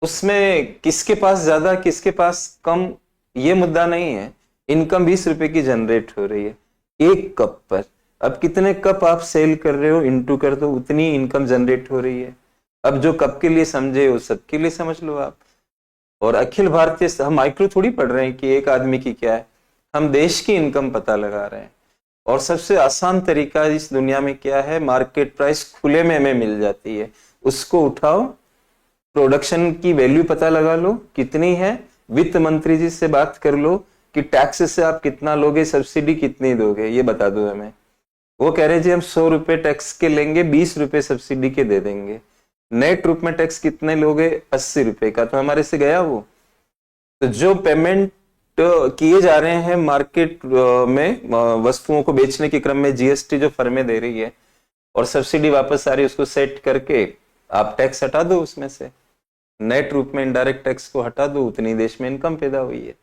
[SPEAKER 1] उसमें किसके पास ज्यादा किसके पास कम ये मुद्दा नहीं है, इनकम 20 रुपए की जनरेट हो रही है एक कप पर। अब कितने कप आप सेल कर रहे हो इंटू कर दो, उतनी इनकम जनरेट हो रही है। अब जो कप के लिए समझे वो सबके लिए समझ लो आप। और अखिल भारतीय, हम माइक्रो थोड़ी पढ़ रहे हैं कि एक आदमी की क्या है, हम देश की इनकम पता लगा रहे हैं। और सबसे आसान तरीका इस दुनिया में क्या है, मार्केट प्राइस खुले में हमें मिल जाती है, उसको उठाओ, प्रोडक्शन की वैल्यू पता लगा लो कितनी है, वित्त मंत्री जी से बात कर लो कि टैक्स से आप कितना लोगे, सब्सिडी कितनी दोगे, ये बता दो हमें। वो कह रहे जी हम 100 रुपए टैक्स के लेंगे, 20 रुपए सब्सिडी के दे देंगे। नेट रूप में टैक्स कितने लोगे, 80 रुपए का, तो हमारे से गया वो। तो जो पेमेंट किए जा रहे हैं मार्केट में वस्तुओं को बेचने के क्रम में, जीएसटी जो फर्में दे रही है और सब्सिडी वापस आ रही है, उसको सेट करके आप टैक्स हटा दो उसमें से, नेट रूप में इनडायरेक्ट टैक्स को हटा दो, उतनी देश में इनकम पैदा हुई है।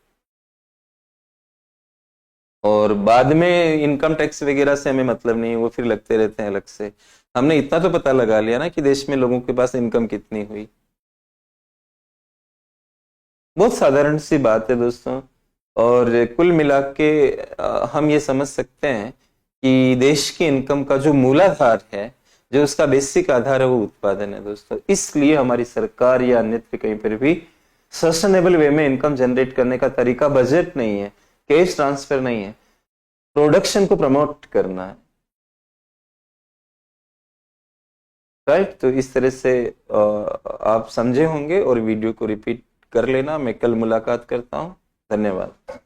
[SPEAKER 1] और बाद में इनकम टैक्स वगैरह से हमें मतलब नहीं, वो फिर लगते रहते हैं अलग से। हमने इतना तो पता लगा लिया ना कि देश में लोगों के पास इनकम कितनी हुई। बहुत साधारण सी बात है दोस्तों। और कुल मिला के हम ये समझ सकते हैं कि देश की इनकम का जो मूलाधार है, जो उसका बेसिक आधार है, वो उत्पादन है दोस्तों। इसलिए हमारी सरकार या अन्यत्र कहीं पर भी सस्टेनेबल वे में इनकम जनरेट करने का तरीका बजट नहीं है, कैश ट्रांसफर नहीं है, प्रोडक्शन को प्रमोट करना है। राइट, तो इस तरह से आप समझे होंगे और वीडियो को रिपीट कर लेना। मैं कल मुलाकात करता हूं। धन्यवाद।